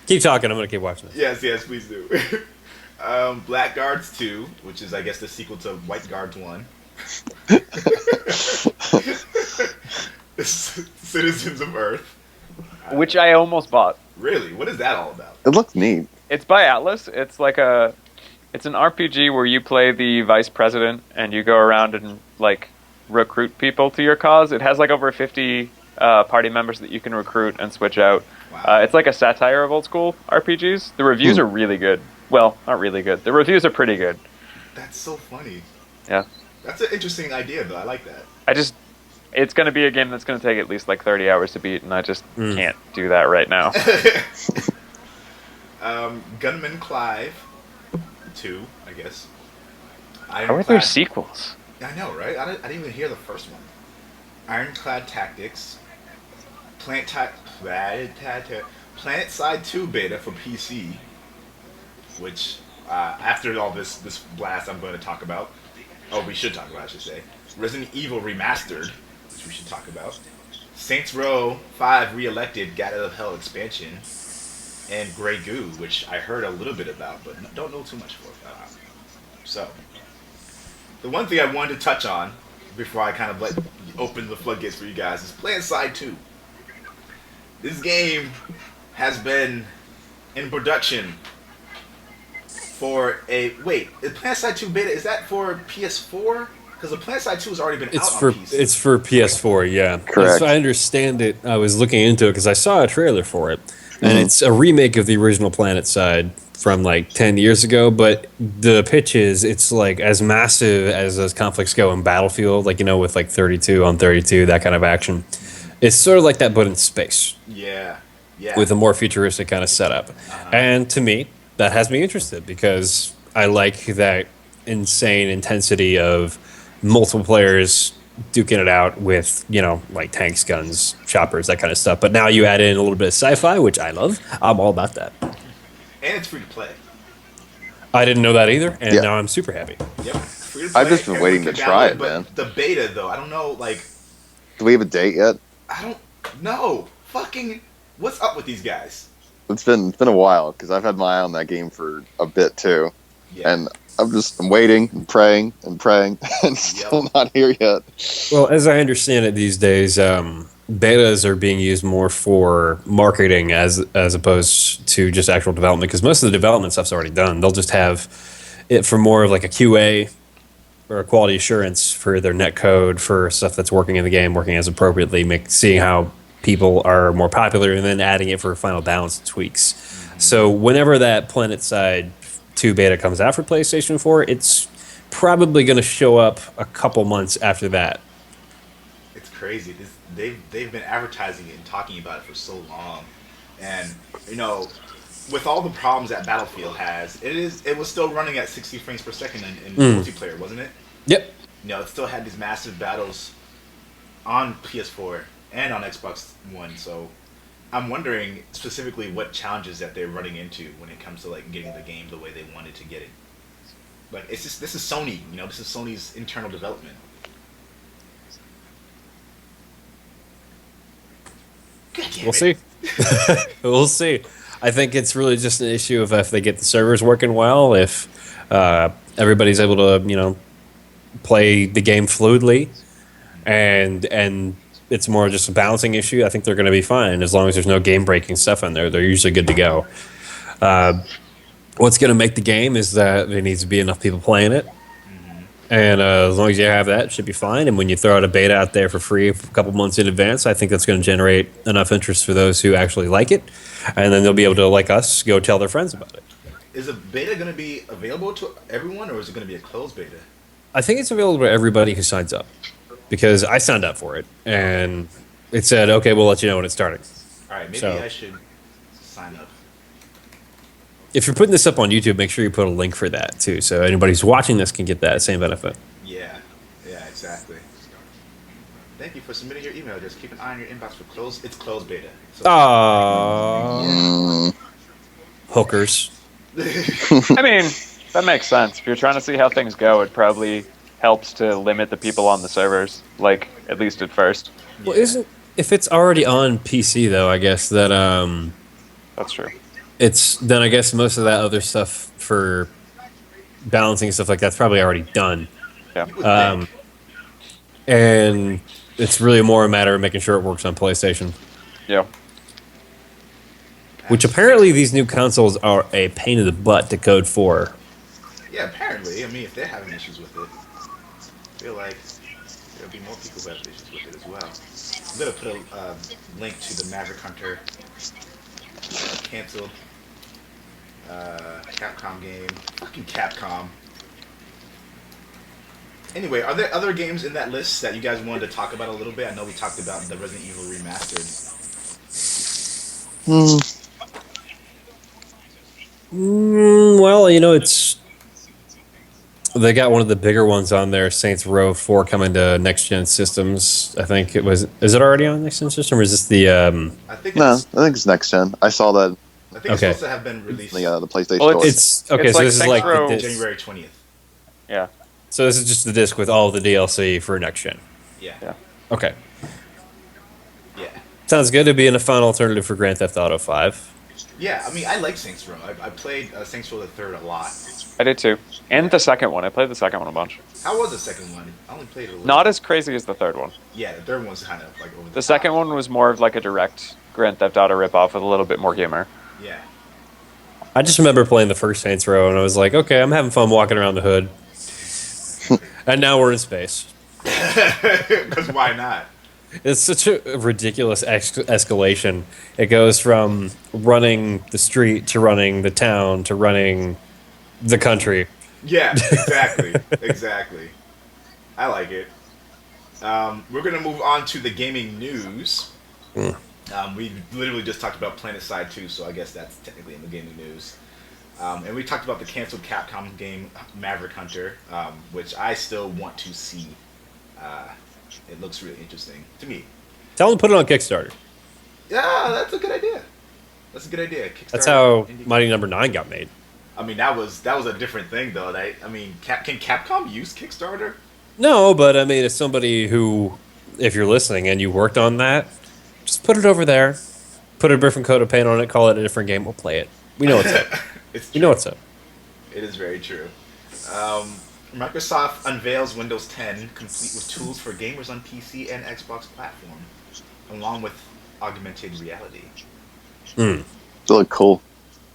Keep talking. I'm going to keep watching this. Yes, please do. Blackguards 2, which is, I guess, the sequel to White Guards 1. Citizens of Earth. Which I almost bought. Really? What is that all about? It looks neat. It's by Atlas. It's an RPG where you play the vice president and you go around and like recruit people to your cause. It has like over 50 party members that you can recruit and switch out. Wow. It's like a satire of old school RPGs. The reviews are really good. Well, not really good. The reviews are pretty good. That's so funny. Yeah. That's an interesting idea, though. I like that. It's going to be a game that's going to take at least like 30 hours to beat, and I just can't do that right now. Gunman Clive 2, I guess. How are there sequels? I know, right? I didn't even hear the first one. Ironclad Tactics, Planetside 2 beta for PC, which after all this blast I'm going to talk about. Oh, we should talk about, I should say. Resident Evil Remastered, which we should talk about. Saints Row 5 Re-elected Gat Out of Hell expansion. And Grey Goo, which I heard a little bit about, but don't know too much for it. So, the one thing I wanted to touch on before I kind of open the floodgates for you guys is Planetside 2. This game has been in production for is Planetside 2 beta, is that for PS4? Because the Planetside 2 has already been out on PC. It's for PS4, yeah. Correct. As I understand it, I was looking into it because I saw a trailer for it. And it's a remake of the original Planetside from like 10 years ago, but the pitch is it's like as massive as those conflicts go in Battlefield, like, you know, with like 32 on 32, that kind of action. It's sort of like that, but in space. Yeah. With a more futuristic kind of setup. And to me, that has me interested because I like that insane intensity of multiple players duking it out with, you know, like tanks, guns, choppers, that kind of stuff. But now you add in a little bit of sci-fi, which I love. I'm all about that. And it's free to play. I didn't know that either, and Yeah. now I'm super happy. Yep. I've just been waiting to try it, man. The beta, though, I don't know, like, Do we have a date yet? I don't know. Fucking, what's up with these guys? It's been a while because I've had my eye on that game for a bit too, Yeah. and I'm waiting and praying and still not here yet. Well, as I understand it these days, betas are being used more for marketing as opposed to just actual development, because most of the development stuff's already done. They'll just have it for more of like a QA or a quality assurance for their net code for stuff that's working in the game, working as appropriately, seeing how people are more popular, and then adding it for final balance and tweaks. So whenever that Planetside 2 beta comes out for PlayStation 4, it's probably going to show up a couple months after that. It's crazy. They've been advertising it and talking about it for so long, and you know, with all the problems that Battlefield has, it was still running at 60 frames per second in multiplayer, wasn't it? Yep. You know, it still had these massive battles on PS4 and on Xbox One. So I'm wondering specifically what challenges that they're running into when it comes to like getting the game the way they wanted to get it. Like, it's just, this is Sony, you know, this is Sony's internal development. God damn We'll it. see. We'll see. I think it's really just an issue of if they get the servers working well, if everybody's able to, you know, play the game fluidly, and it's more just a balancing issue. I think they're going to be fine as long as there's no game-breaking stuff in there. They're usually good to go. What's going to make the game is that there needs to be enough people playing it, and as long as you have that, it should be fine. And when you throw out a beta out there for free a couple months in advance, I think that's going to generate enough interest for those who actually like it, and then they'll be able to, like us, go tell their friends about it. Is a beta going to be available to everyone, or is it going to be a closed beta? I think it's available to everybody who signs up, because I signed up for it, and it said, okay, we'll let you know when it's starting. All right, maybe So- I should sign up. If you're putting this up on YouTube, make sure you put a link for that, too, so anybody who's watching this can get that same benefit. Yeah, exactly. Thank you for submitting your email. Just keep an eye on your inbox for closed. It's closed beta. So, Aww. Hookers. I mean, that makes sense. If you're trying to see how things go, it probably helps to limit the people on the servers, like, at least at first. Well, if it's already on PC, though, I guess that, That's true. then I guess most of that other stuff for balancing and stuff like that's probably already done. Yeah. And it's really more a matter of making sure it works on PlayStation. Yeah. Which apparently these new consoles are a pain in the butt to code for. Yeah, apparently. I mean, if they're having issues with it, I feel like there'll be more people who have issues with it as well. I'm gonna put a link to the Maverick Hunter canceled Capcom game. Fucking Capcom. Anyway, are there other games in that list that you guys wanted to talk about a little bit? I know we talked about the Resident Evil Remastered. Well, you know, they got one of the bigger ones on there, Saints Row 4, coming to next-gen systems. I think it was... Is it already on next-gen system, or is this the... I think No, it's, I think it's next gen. I saw that I think it's Okay. supposed to have been released the PlayStation. Well, Store. It's... Okay, It's so like this is Saints like... Row- the disc. January 20th. Yeah. So this is just the disc with all the DLC for next-gen. Yeah. Yeah. Okay. Yeah. Sounds good. It'd be a fun alternative for Grand Theft Auto 5. Yeah, I mean, I like Saints Row. I played Saints Row the Third a lot. I did too. And the second one. I played the second one a bunch. How was the second one? I only played it a little. Not as crazy as the third one. Yeah, the third one's kind of like over the The second top. one was more of like a direct Grand Theft Auto ripoff with a little bit more humor. Yeah. I just remember playing the first Saints Row, and I was like, okay, I'm having fun walking around the hood. And now we're in space. Because why not? It's such a ridiculous escalation. It goes from running the street to running the town to running the country. Yeah, exactly. Exactly. I like it. We're going to move on to the gaming news. We literally just talked about Planetside 2, so I guess that's technically in the gaming news. And we talked about the canceled Capcom game, Maverick Hunter, which I still want to see. It looks really interesting to me. Tell them to put it on Kickstarter. Yeah, that's a good idea. That's a good idea. Kickstarter That's how indie- Mighty Number 9 got made. I mean, that was a different thing though. I mean, can Capcom use Kickstarter? No, but I mean, as somebody who, if you're listening and you worked on that, just put it over there. Put a different coat of paint on it. Call it a different game. We'll play it. We know what's up. It's We true. know what's up. It is very true. Microsoft unveils Windows 10 complete with tools for gamers on PC and Xbox platform, along with augmented reality. They look cool.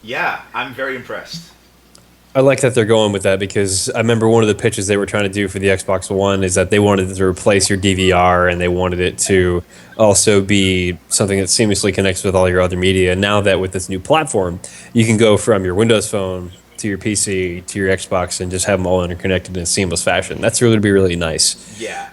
Yeah, I'm very impressed. I like that they're going with that because I remember one of the pitches they were trying to do for the Xbox One is that they wanted to replace your DVR and they wanted it to also be something that seamlessly connects with all your other media. And now that with this new platform, you can go from your Windows Phone to your PC to your Xbox and just have them all interconnected in a seamless fashion. That's really be really nice. Yeah.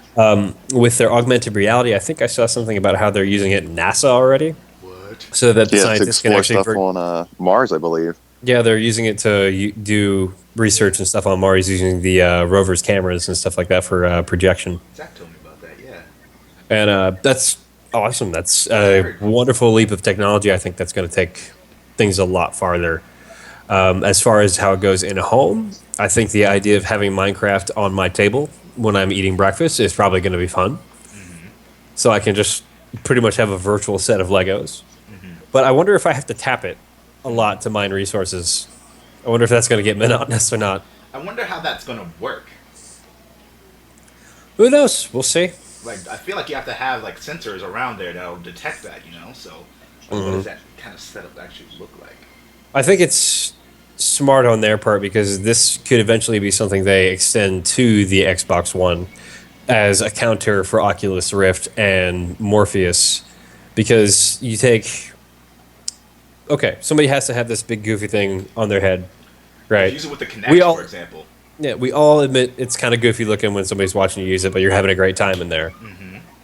With their augmented reality, I think I saw something about how they're using it in NASA already, What? so that the Yeah, to scientists can explore actually. stuff on Mars, I believe. Yeah, they're using it to do research and stuff on Mars using the rover's cameras and stuff like that for projection. Zach told me about that. Yeah. And that's awesome. That's a wonderful leap of technology. I think that's going to take things a lot farther. As far as how it goes in a home, I think the idea of having Minecraft on my table when I'm eating breakfast is probably going to be fun. So I can just pretty much have a virtual set of Legos. But I wonder if I have to tap it a lot to mine resources. I wonder if that's going to get monotonous or not. I wonder how that's gonna work. Who knows? We'll see. Like, I feel like you have to have like sensors around there that'll detect that, you know. So, what does that kind of setup actually look like? I think it's smart on their part because this could eventually be something they extend to the Xbox One as a counter for Oculus Rift and Morpheus. Because you take... Okay, somebody has to have this big goofy thing on their head, right? Use it with the Kinect, for example. Yeah, we all admit it's kind of goofy looking when somebody's watching you use it, but you're having a great time in there.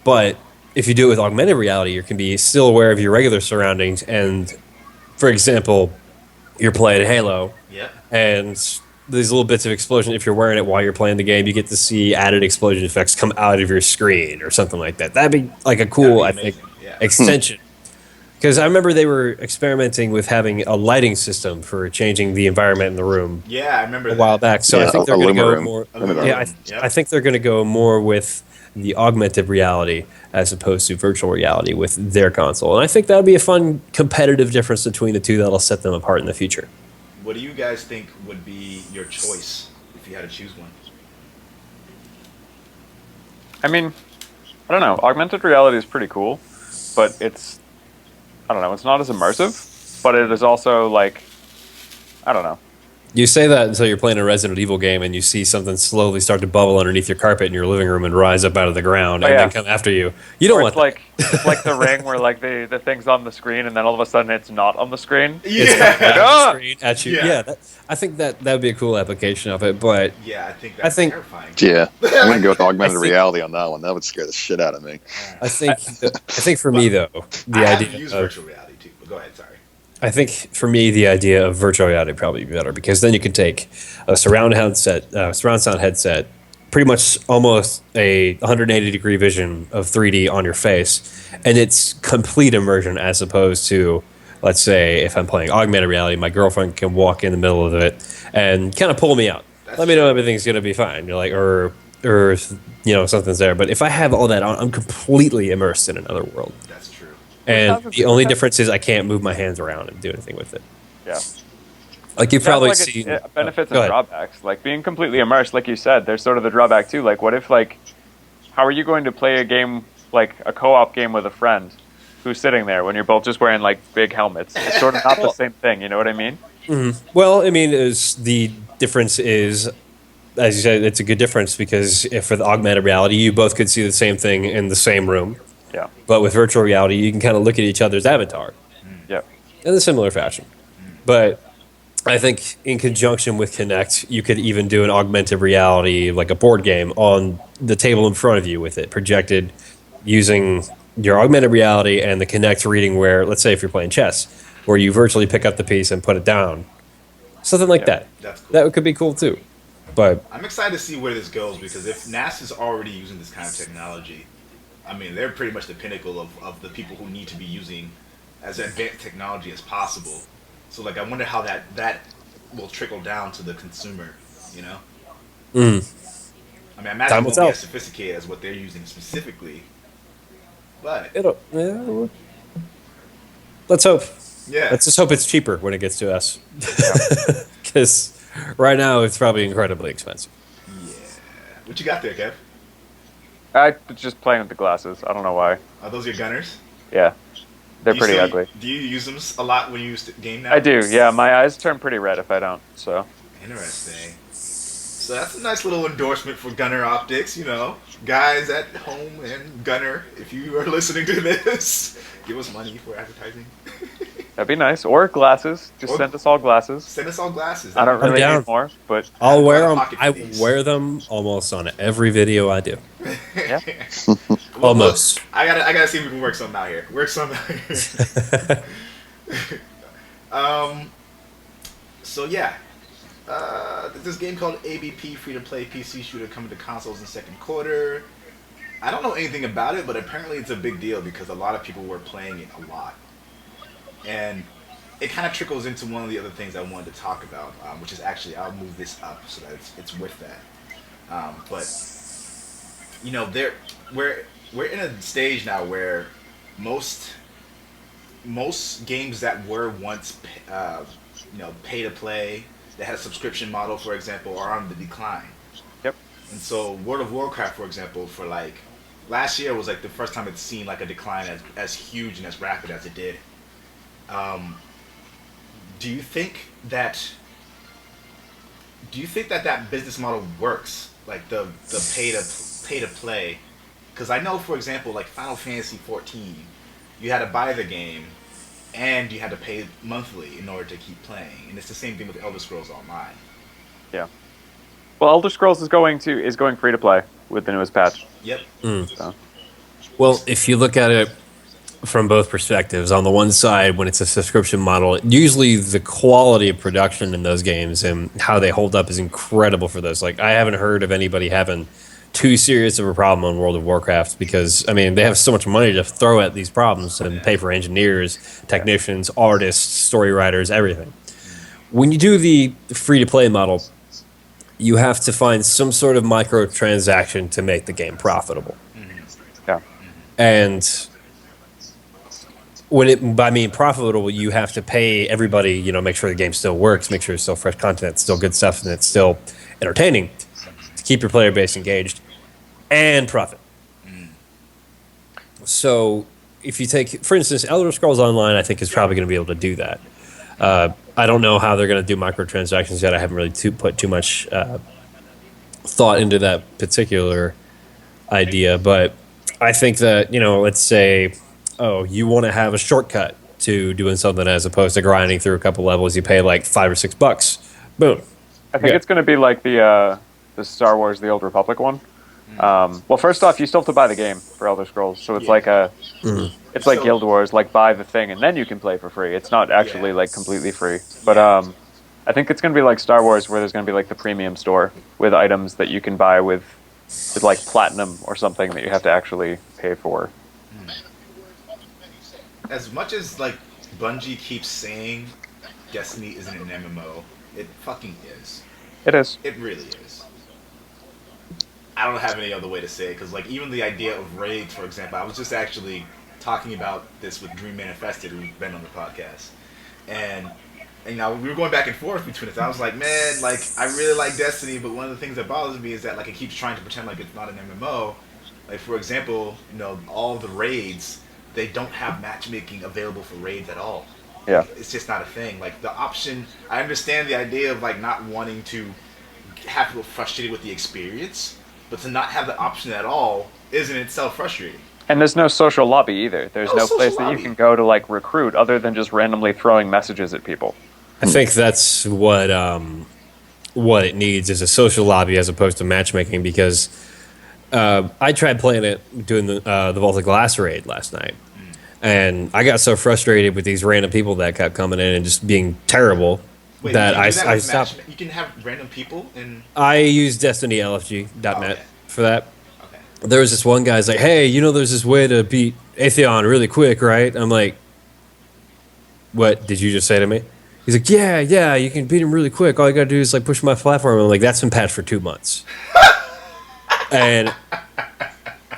But if you do it with augmented reality, you can be still aware of your regular surroundings. And, for example, you're playing Halo, Yep. and these little bits of explosion, if you're wearing it while you're playing the game, you get to see added explosion effects come out of your screen or something like that. That'd be like a cool, I think, Amazing. Yeah. extension. Because I remember they were experimenting with having a lighting system for changing the environment in the room Yeah, I remember a while back. So Yeah, I think they're going to go Illumaroom. more. Illumaroom. Yeah, Yep. I think they're going to go more with the augmented reality as opposed to virtual reality with their console, and I think that would be a fun competitive difference between the two that'll set them apart in the future. What do you guys think would be your choice if you had to choose one? I mean, I don't know. Augmented reality is pretty cool, but it's, I don't know, it's not as immersive, but it is also like, I don't know. You say that until you're playing a Resident Evil game and you see something slowly start to bubble underneath your carpet in your living room and rise up out of the ground and yeah. then come after you. You don't Or want it's like it's like the Ring where like the thing's on the screen and then all of a sudden it's not on the screen. It's Yeah. coming out of the screen at you. Yeah. Yeah, I think that would be a cool application of it, but Yeah, I think that's terrifying. Yeah, I'm gonna go with augmented I think- reality on that one. That would scare the shit out of me. I think for me though, the I have idea used of virtual reality too, but go ahead, sorry. I think for me, the idea of virtual reality would probably be better because then you could take a surround sound headset, pretty much almost a 180-degree vision of 3D on your face, and it's complete immersion as opposed to, let's say, if I'm playing augmented reality, my girlfriend can walk in the middle of it and kind of pull me out. Let me know everything's going to be fine. You're like, or something's there. But if I have all that on, I'm completely immersed in another world. That's true. And the only difference is I can't move my hands around and do anything with it. Yeah. Like you've It sounds probably like seen benefits go and ahead. drawbacks. Like being completely immersed, like you said, there's sort of the drawback too. Like what if how are you going to play a game like a co-op game with a friend who's sitting there when you're both just wearing like big helmets? It's sort of not the same thing, you know what I mean? Well, I mean, the difference is, as you said, it's a good difference because if for the augmented reality, you both could see the same thing in the same room. Yeah. But with virtual reality, you can kind of look at each other's avatar Yeah. in a similar fashion. But I think in conjunction with Kinect, you could even do an augmented reality, like a board game, on the table in front of you with it projected using your augmented reality and the Kinect reading where, let's say if you're playing chess, where you virtually pick up the piece and put it down. Something like that. That's cool. That could be cool too. But I'm excited to see where this goes because if NASA's already using this kind of technology, I mean, they're pretty much the pinnacle of the people who need to be using as advanced technology as possible. So, like, I wonder how that will trickle down to the consumer. You know. Mm. I mean, I imagine Time it will won't be tell. as sophisticated as what they're using specifically, but Yeah, let's hope. yeah, Let's just hope it's cheaper when it gets to us. Because right now it's probably incredibly expensive. yeah. What you got there, Kev? I just playing with the glasses. I don't know why. Are those your gunners? Yeah, they're Do you pretty still- ugly. Do you use them a lot when you game now? I do. Yeah, my eyes turn pretty red if I don't. So Interesting. So that's a nice little endorsement for Gunner Optics. You know, guys at home and Gunner, if you are listening to this, give us money for advertising. that'd be nice. Or glasses. Just Or- send us all glasses. Send us all glasses. I don't I'm really down. need more, but I'll wear them. Pocket I these. wear them almost on every video I do. yeah. Well, Almost. look, I gotta see if we can work something out here. Work something out here. So yeah, there's this game called ABP, free-to-play PC shooter, coming to consoles in second quarter. I don't know anything about it, but apparently it's a big deal because a lot of people were playing it a lot, and it kind of trickles into one of the other things I wanted to talk about, which is actually I'll move this up so that it's with that. But you know, we're in a stage now where most games that were once pay to play, that had a subscription model, for example, are on the decline. Yep. And so World of Warcraft, for example, for like last year was like the first time it's seen like a decline as huge and as rapid as it did. Do you think that that business model works, like the pay to play? Because I know, for example, like Final Fantasy 14, you had to buy the game and you had to pay monthly in order to keep playing, and it's the same thing with Elder Scrolls Online. Yeah. Well, Elder Scrolls is going free to play with the newest patch. Yep. So. Well, if you look at it from both perspectives, on the one side, when it's a subscription model, usually the quality of production in those games and how they hold up is incredible for those. Like, I haven't heard of anybody having too serious of a problem on World of Warcraft because, I mean, they have so much money to throw at these problems and pay for engineers, technicians, artists, story writers, everything. When you do the free-to-play model, you have to find some sort of microtransaction to make the game profitable. Yeah. And by being profitable, you have to pay everybody, make sure the game still works, make sure it's still fresh content, it's still good stuff, and it's still entertaining to keep your player base engaged and profit. So if you take, for instance, Elder Scrolls Online, I think is probably going to be able to do that. I don't know how they're going to do microtransactions yet. I haven't really put too much thought into that particular idea, but I think that, let's say, you want to have a shortcut to doing something as opposed to grinding through a couple levels. You pay like $5 or $6. Boom. I think it's going to be like the Star Wars: The Old Republic one. Well, first off, you still have to buy the game for Elder Scrolls, so it's like it's like Guild Wars, like buy the thing and then you can play for free. It's not actually like completely free, but I think it's going to be like Star Wars, where there's going to be like the premium store with items that you can buy with like platinum or something that you have to actually pay for. As much as like Bungie keeps saying Destiny isn't an MMO, it fucking is. It is. It really is. I don't have any other way to say it, because like even the idea of raids, for example, I was just actually talking about this with Dream Manifested, who's been on the podcast, and we were going back and forth between us. I was like, man, like I really like Destiny, but one of the things that bothers me is that like it keeps trying to pretend like it's not an MMO. Like, for example, all the raids, they don't have matchmaking available for raids at all. Yeah. Like, it's just not a thing. Like the option, I understand the idea of like not wanting to have people frustrated with the experience, but to not have the option at all is in itself frustrating. And there's no social lobby either. There's no social place that lobby. you can go to like recruit other than just randomly throwing messages at people. I think that's what it needs is a social lobby as opposed to matchmaking, because I tried playing it doing the Vault of Glass raid last night, and I got so frustrated with these random people that kept coming in and just being terrible. Wait, that you can do I with stopped. You can have random people in. I use DestinyLFG.net Oh, okay. for that. Okay. There was this one guy's like, hey, there's this way to beat Atheon really quick, right? I'm like, what did you just say to me? He's like, yeah, you can beat him really quick. All you gotta do is like push my platform. I'm like, that's been patched for 2 months. And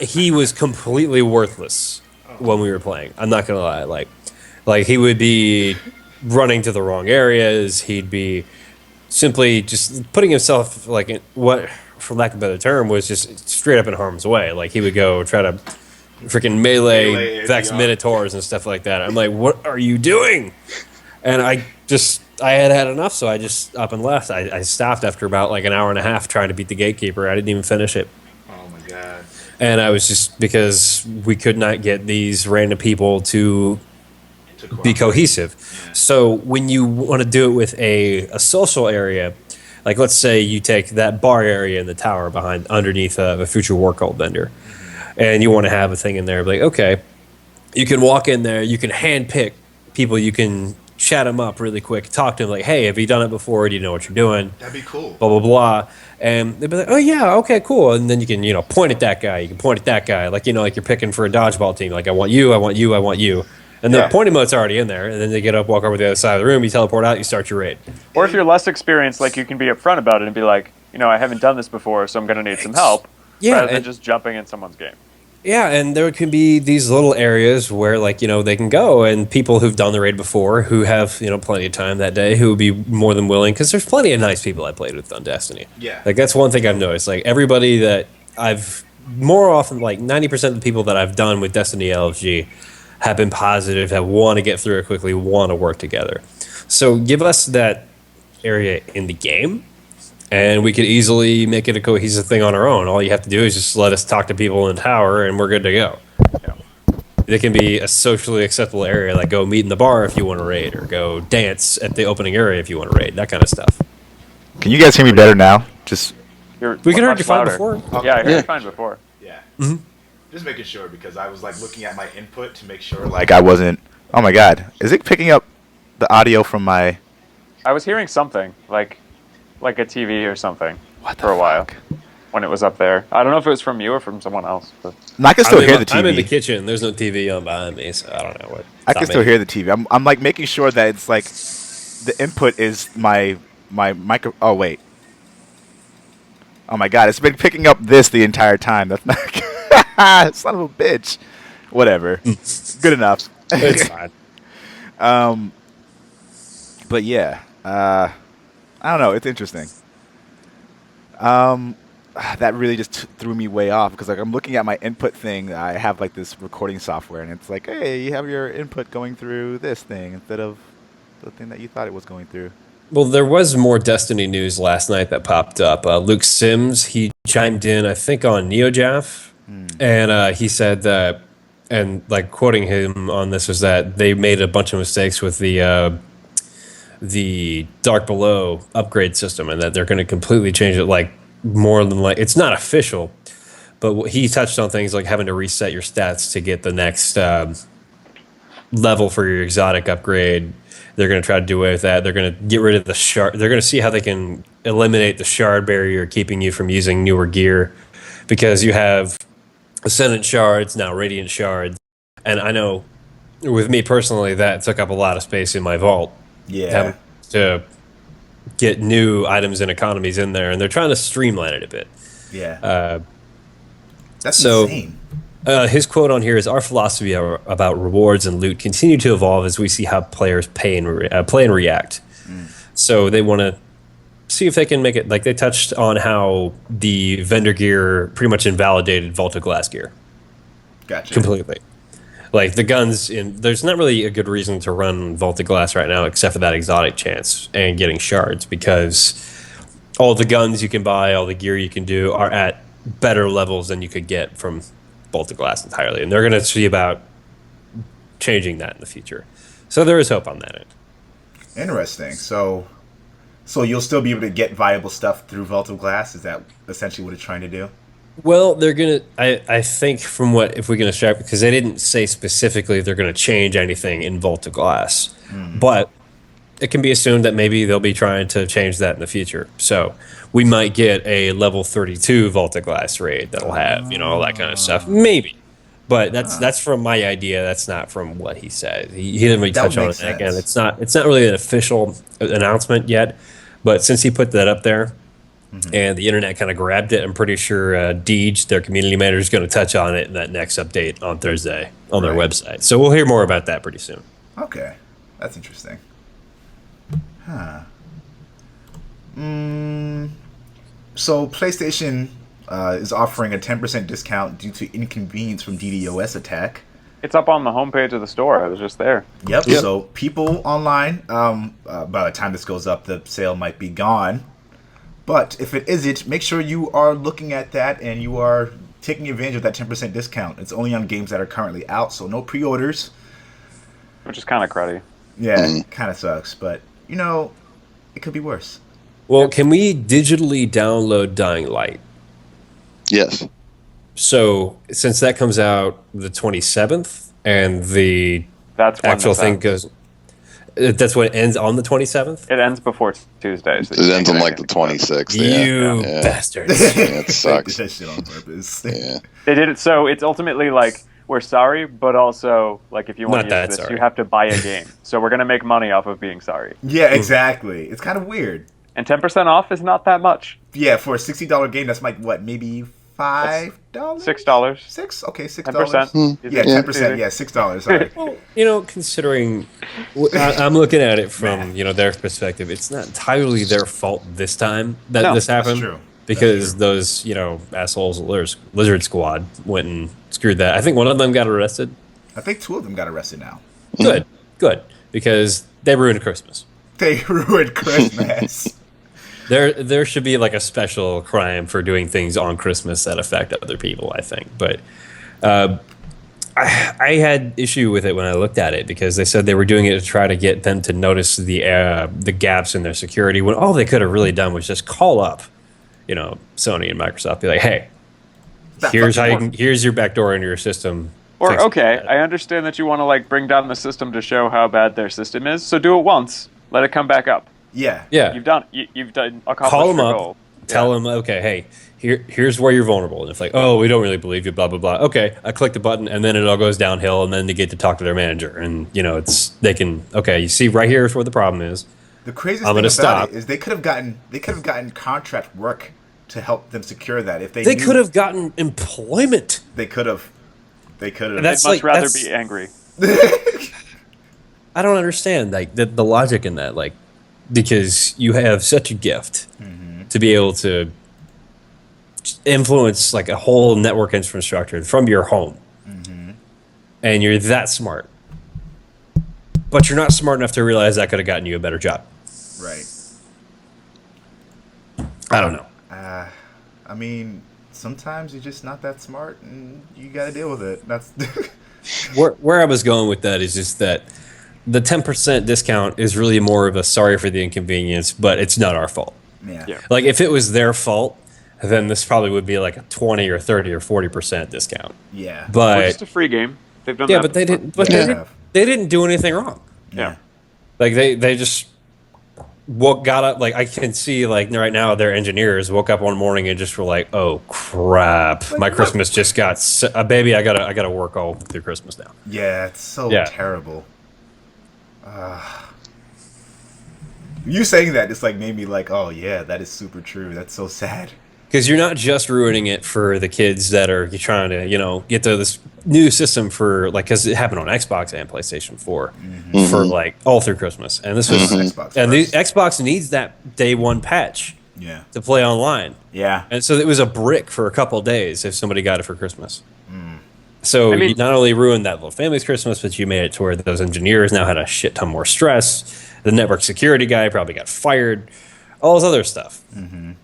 he was completely worthless when we were playing. I'm not gonna lie. Like he would be running to the wrong areas. He'd be simply just putting himself like in what, for lack of a better term, was just straight up in harm's way. Like he would go try to freaking melee Vex Minotaurs and stuff like that. I'm like, what are you doing? And I had enough, so I just up and left. I stopped after about like an hour and a half trying to beat the Gatekeeper. I didn't even finish it. Oh my god. And I was just, because we could not get these random people to be cohesive. Yeah. So when you want to do it with a social area, like let's say you take that bar area in the tower underneath a future war cult vendor, and you want to have a thing in there, like, okay, you can walk in there, you can handpick people, you can chat them up really quick, talk to them like, hey, have you done it before? Do you know what you're doing? That'd be cool. Blah, blah, blah. And they'd be like, oh, yeah, okay, cool. And then you can, point at that guy. You can point at that guy. Like, like you're picking for a dodgeball team. Like, I want you, I want you, I want you. And the point emote's already in there. And then they get up, walk over to the other side of the room, you teleport out, you start your raid. Or if you're less experienced, like, you can be upfront about it and be like, I haven't done this before, so I'm going to need some help. Yeah. Rather than just jumping in someone's game. Yeah, and there can be these little areas where, like, they can go, and people who've done the raid before, who have, plenty of time that day, who would be more than willing, because there's plenty of nice people I played with on Destiny. Yeah. Like, that's one thing I've noticed. Like, everybody that I've, more often, like, 90% of the people that I've done with Destiny LFG have been positive, have want to get through it quickly, want to work together. So give us that area in the game, and we could easily make it a cohesive thing on our own. All you have to do is just let us talk to people in the tower, and we're good to go. Yeah. It can be a socially acceptable area, like go meet in the bar if you want to raid, or go dance at the opening area if you want to raid, that kind of stuff. Can you guys hear me better now? We can heard you fine before. Okay. Yeah, I heard you fine before. Yeah. Mm-hmm. Just making sure, because I was like looking at my input to make sure like I wasn't. Oh my god. Is it picking up the audio from my... I was hearing something, like a TV or something, What the for a while fuck? when it was up there. I don't know if it was from you or from someone else. But I can still hear the TV. I'm in the kitchen. There's no TV on behind me, so I don't know what. I can still hear the TV. I'm like making sure that it's like the input is my micro. Oh wait. Oh my god! It's been picking up this the entire time. That's not. Son of a bitch. Whatever. Good enough. It's fine. But yeah. I don't know. It's interesting. That really just threw me way off, because like I'm looking at my input thing. I have like this recording software, and it's like, hey, you have your input going through this thing instead of the thing that you thought it was going through. Well, there was more Destiny news last night that popped up. Luke Sims, he chimed in, I think, on NeoJaff, and he said that, and like quoting him on this, was that they made a bunch of mistakes with the Dark Below upgrade system, and that they're going to completely change it. Like, more than like, it's not official, but he touched on things like having to reset your stats to get the next level for your exotic upgrade. They're going to try to do away with that. They're going to get rid of the shard. They're going to see how they can eliminate the shard barrier, keeping you from using newer gear, because you have Ascendant shards, now Radiant shards. And I know with me personally, that took up a lot of space in my vault. Yeah. Having to get new items and economies in there, and they're trying to streamline it a bit. Yeah. That's so, insane. His quote on here is, our philosophy about rewards and loot continue to evolve as we see how players play and react. So they want to see if they can make it, like they touched on how the vendor gear pretty much invalidated Vault of Glass gear. Gotcha. Completely. Like the guns, there's not really a good reason to run Vault of Glass right now except for that exotic chance and getting shards, because all the guns you can buy, all the gear you can do are at better levels than you could get from Vault of Glass entirely, and they're going to see about changing that in the future. So there is hope on that end. Interesting. So you'll still be able to get viable stuff through Vault of Glass? Is that essentially what it's trying to do? Well, they're going to, I think from what, if we can extract, because they didn't say specifically they're going to change anything in Vault of Glass, but it can be assumed that maybe they'll be trying to change that in the future. So we might get a level 32 Vault of Glass raid that'll have, all that kind of stuff. Maybe. But that's from my idea. That's not from what he said. He didn't really touch on it. Again, it's not really an official announcement yet. But since he put that up there, and the internet kind of grabbed it, I'm pretty sure Deej, their community manager, is going to touch on it in that next update on Thursday on their website. So we'll hear more about that pretty soon. Okay, that's interesting. Huh. So PlayStation is offering a 10% discount due to inconvenience from DDoS attack. It's up on the homepage of the store. I was just there. Yep. So people online, by the time this goes up, the sale might be gone. But if it isn't, make sure you are looking at that and you are taking advantage of that 10% discount. It's only on games that are currently out, so no pre-orders. Which is kind of cruddy. Yeah, kind of sucks, but you know, it could be worse. Well, can we digitally download Dying Light? Yes. So since that comes out the 27th and the actual thing goes, that's when it ends on the 27th? It ends before Tuesday. So it ends on like the 26th. You bastards. Yeah, it sucks. That shit on purpose. Yeah. They did it so it's ultimately like, we're sorry, but also, like, if you want to use this, you have to buy a game. So we're going to make money off of being sorry. Yeah, exactly. It's kind of weird. And 10% off is not that much. Yeah, for a $60 game, that's like, what, maybe $5? $6. $6? Okay, $6. 10%. Yeah, 10%. Yeah, $6. Sorry. Well, you know, considering I'm looking at it from their perspective, it's not entirely their fault this time that this happened. That's true. Because those assholes, Lizard Squad, went and screwed that. I think one of them got arrested. I think 2 of them got arrested now. Good, because they ruined Christmas. They ruined Christmas. There should be like a special crime for doing things on Christmas that affect other people, I think. But I had issue with it when I looked at it because they said they were doing it to try to get them to notice the gaps in their security when all they could have really done was just call up, Sony and Microsoft, be like, hey, here's your backdoor into your system. Or I understand that you want to like bring down the system to show how bad their system is, so do it once, let it come back up. Yeah. You've done accomplished Call them your up, goal. tell them, okay, hey, here's where you're vulnerable. And it's like, oh, we don't really believe you, blah blah blah. Okay, I click the button, and then it all goes downhill, and then they get to talk to their manager, and you see right here is where the problem is. The craziest thing about it is they could have gotten contract work to help them secure that if they could have gotten employment. They could have. I'd much rather be angry. I don't understand the logic in that, because you have such a gift to be able to influence like a whole network infrastructure from your home, and you're that smart, but you're not smart enough to realize that could have gotten you a better job. Right. I don't know. I mean, sometimes you're just not that smart, and you got to deal with it. That's where I was going with that is just that the 10% discount is really more of a sorry for the inconvenience, but it's not our fault. Yeah. Like if it was their fault, then this probably would be like a 20 or 30 or 40% discount. Yeah. But or just a free game. They've done yeah, that but they before. didn't. But they didn't do anything wrong. Yeah. Like they just got up. Like I can see like right now their engineers woke up one morning and just were like, oh crap, my Christmas just got baby. I gotta work all through Christmas now. Yeah, it's so terrible. You saying that just like made me like, oh yeah, that is super true. That's so sad. Because you're not just ruining it for the kids that are trying to, get to this new system for because it happened on Xbox and PlayStation 4 for like all through Christmas, and this was Xbox and the Xbox needs that day one patch to play online. Yeah, and so it was a brick for a couple of days if somebody got it for Christmas. So you not only ruined that little family's Christmas, but you made it to where those engineers now had a shit ton more stress. The network security guy probably got fired. All this other stuff. And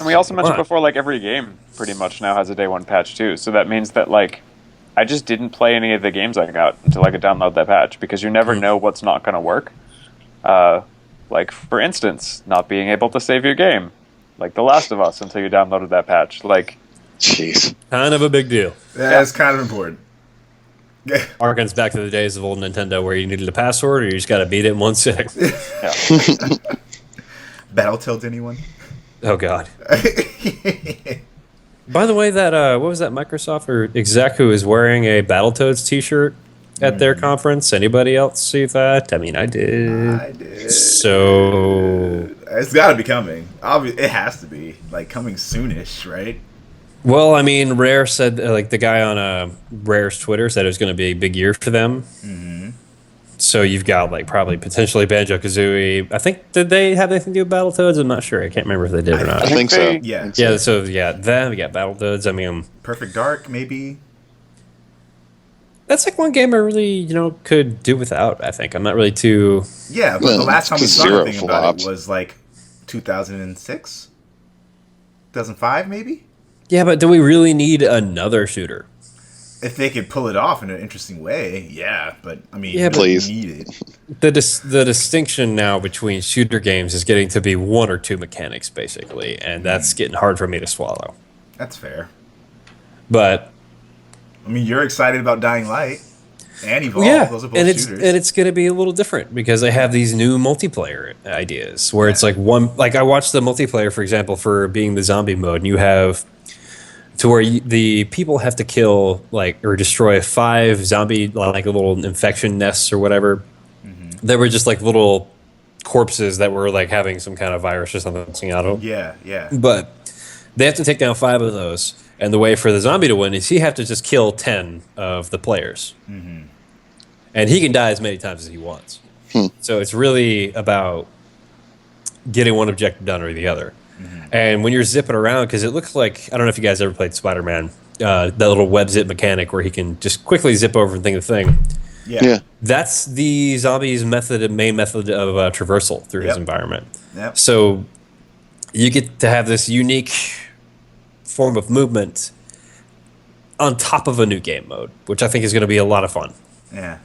we also mentioned before, like every game pretty much now has a day one patch too. So that means that I just didn't play any of the games I got until I could download that patch because you never know what's not going to work. Like for instance, not being able to save your game, like The Last of Us, until you downloaded that patch. Jeez, kind of a big deal. That's kind of important. Harkens back to the days of old Nintendo where you needed a password or you just got to beat it in 1 sitting. Battletoads, anyone? Oh God. By the way, that what was that Microsoft or exec who was wearing a Battletoads T-shirt at their conference? Anybody else see that? I mean, I did. I did. So It's got to be coming. It has to be like coming soonish, right? well, I mean, Rare said like the guy on Rare's Twitter said it was going to be a big year for them. Mm-hmm. So you've got like probably potentially Banjo-Kazooie. I think did they have anything to do with Battletoads? I'm not sure. I can't remember if they did or not. I think so. Yeah. Yeah. So yeah, then we got Battletoads. I mean, Perfect Dark, maybe. that's like one game I really could do without. I think I'm not really too. Yeah, but Well, the last time we saw Zero anything about it flopped. was like 2006, 2005, maybe. Yeah, but do we really need another shooter? If they could pull it off in an interesting way, yeah. But I mean, Yeah, you but- don't Please. need it. The distinction now between shooter games is getting to be one or two mechanics, basically, and that's getting hard for me to swallow. That's fair. But I mean, you're excited about Dying Light and Evolve. yeah, Those are both and shooters. it's going to be a little different because they have these new multiplayer ideas where it's like one. Like I watched the multiplayer, for example, for being the zombie mode, and you have to where the people have to kill like or destroy 5 zombie like little infection nests or whatever. They were just like little corpses that were like having some kind of virus or something out of them. Yeah, yeah. But they have to take down 5 of those, and the way for the zombie to win is he have to just kill 10 of the players, and he can die as many times as he wants. So it's really about getting one objective done or the other. And when you're zipping around, because it looks like I don't know if you guys ever played Spider-Man, that little web zip mechanic where he can just quickly zip over from thing to thing. Yeah. That's the zombie's main method of traversal through his Yep. environment. Yep. So you get to have this unique form of movement on top of a new game mode, which I think is going to be a lot of fun. Yeah.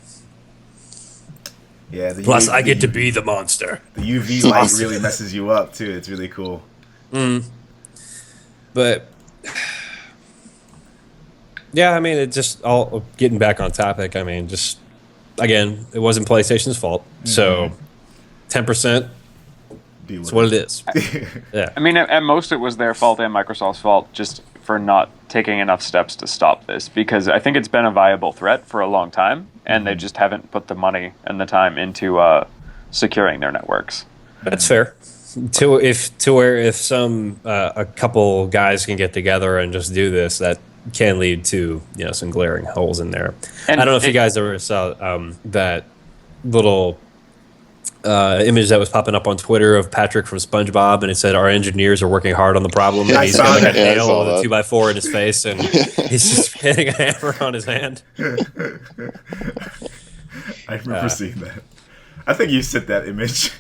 Yeah. The Plus, UV, I get to be the monster. the UV light really messes you up too. It's really cool. But yeah, I mean, it just all getting back on topic. I mean, just again, it wasn't PlayStation's fault. So 10% Deal is with what it is. Yeah. I mean, at most it was their fault and Microsoft's fault just for not taking enough steps to stop this, because I think it's been a viable threat for a long time, and they just haven't put the money and the time into securing their networks. That's fair. If some a couple guys can get together and just do this, that can lead to some glaring holes in there. And I don't know if you guys ever saw that little image that was popping up on Twitter of Patrick from SpongeBob, and it said our engineers are working hard on the problem. And I he's saw got like a that. Yeah, I nail saw with a that. 2x4 in his face, and he's just hitting a hammer on his hand. I remember seeing that. I think you sent that image.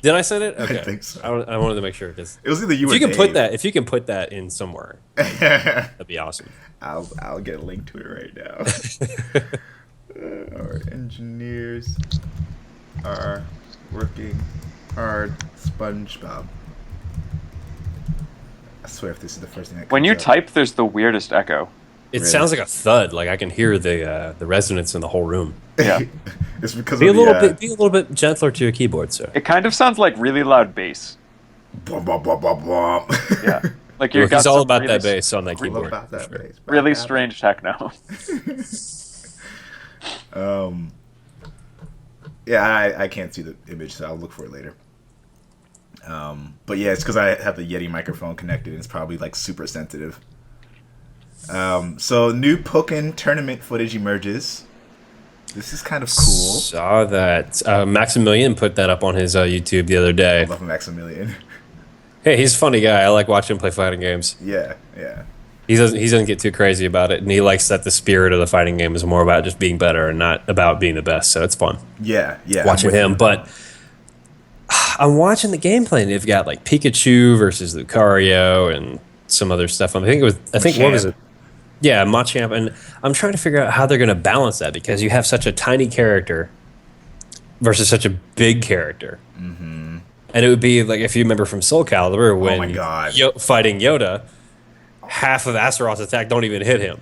Did I send it? Okay. think so. I wanted to make sure because It was either you if or you can Dave. if you can put that in somewhere, that'd be awesome. I'll get a link to it right now. Our engineers are working hard. SpongeBob. I swear, if this is the first thing that When comes you up. type, there's the weirdest echo. It Really? sounds like a thud. Like I can hear the resonance in the whole room. Yeah. it's because Be a of little the bit gentler to your keyboard, sir. It kind of sounds like really loud bass. bum, bum, bum, bum, bum. Yeah. Like you've Look, got he's all some about really, that bass on that All keyboard. about that for sure. bass. really About strange techno. that. Yeah, I can't see the image, so I'll look for it later. But yeah, it's because I have the Yeti microphone connected, and it's probably like super sensitive. So new Poken tournament footage emerges. This is kind of cool. Saw that. Maximillian put that up on his YouTube the other day. Love Maxamillian. Hey, he's a funny guy. I like watching him play fighting games. Yeah, yeah. He doesn't get too crazy about it, and he likes that the spirit of the fighting game is more about just being better and not about being the best. So it's fun Yeah, yeah. watching I'm with him. you. But I'm watching the gameplay, and they've got like Pikachu versus Lucario and some other stuff. I think what was Machamp. it? Yeah, Machamp, and I'm trying to figure out how they're going to balance that because you have such a tiny character versus such a big character. Mm-hmm. And it would be like if you remember from Soul Calibur when my God. fighting Yoda, half of Astaroth's attack don't even hit him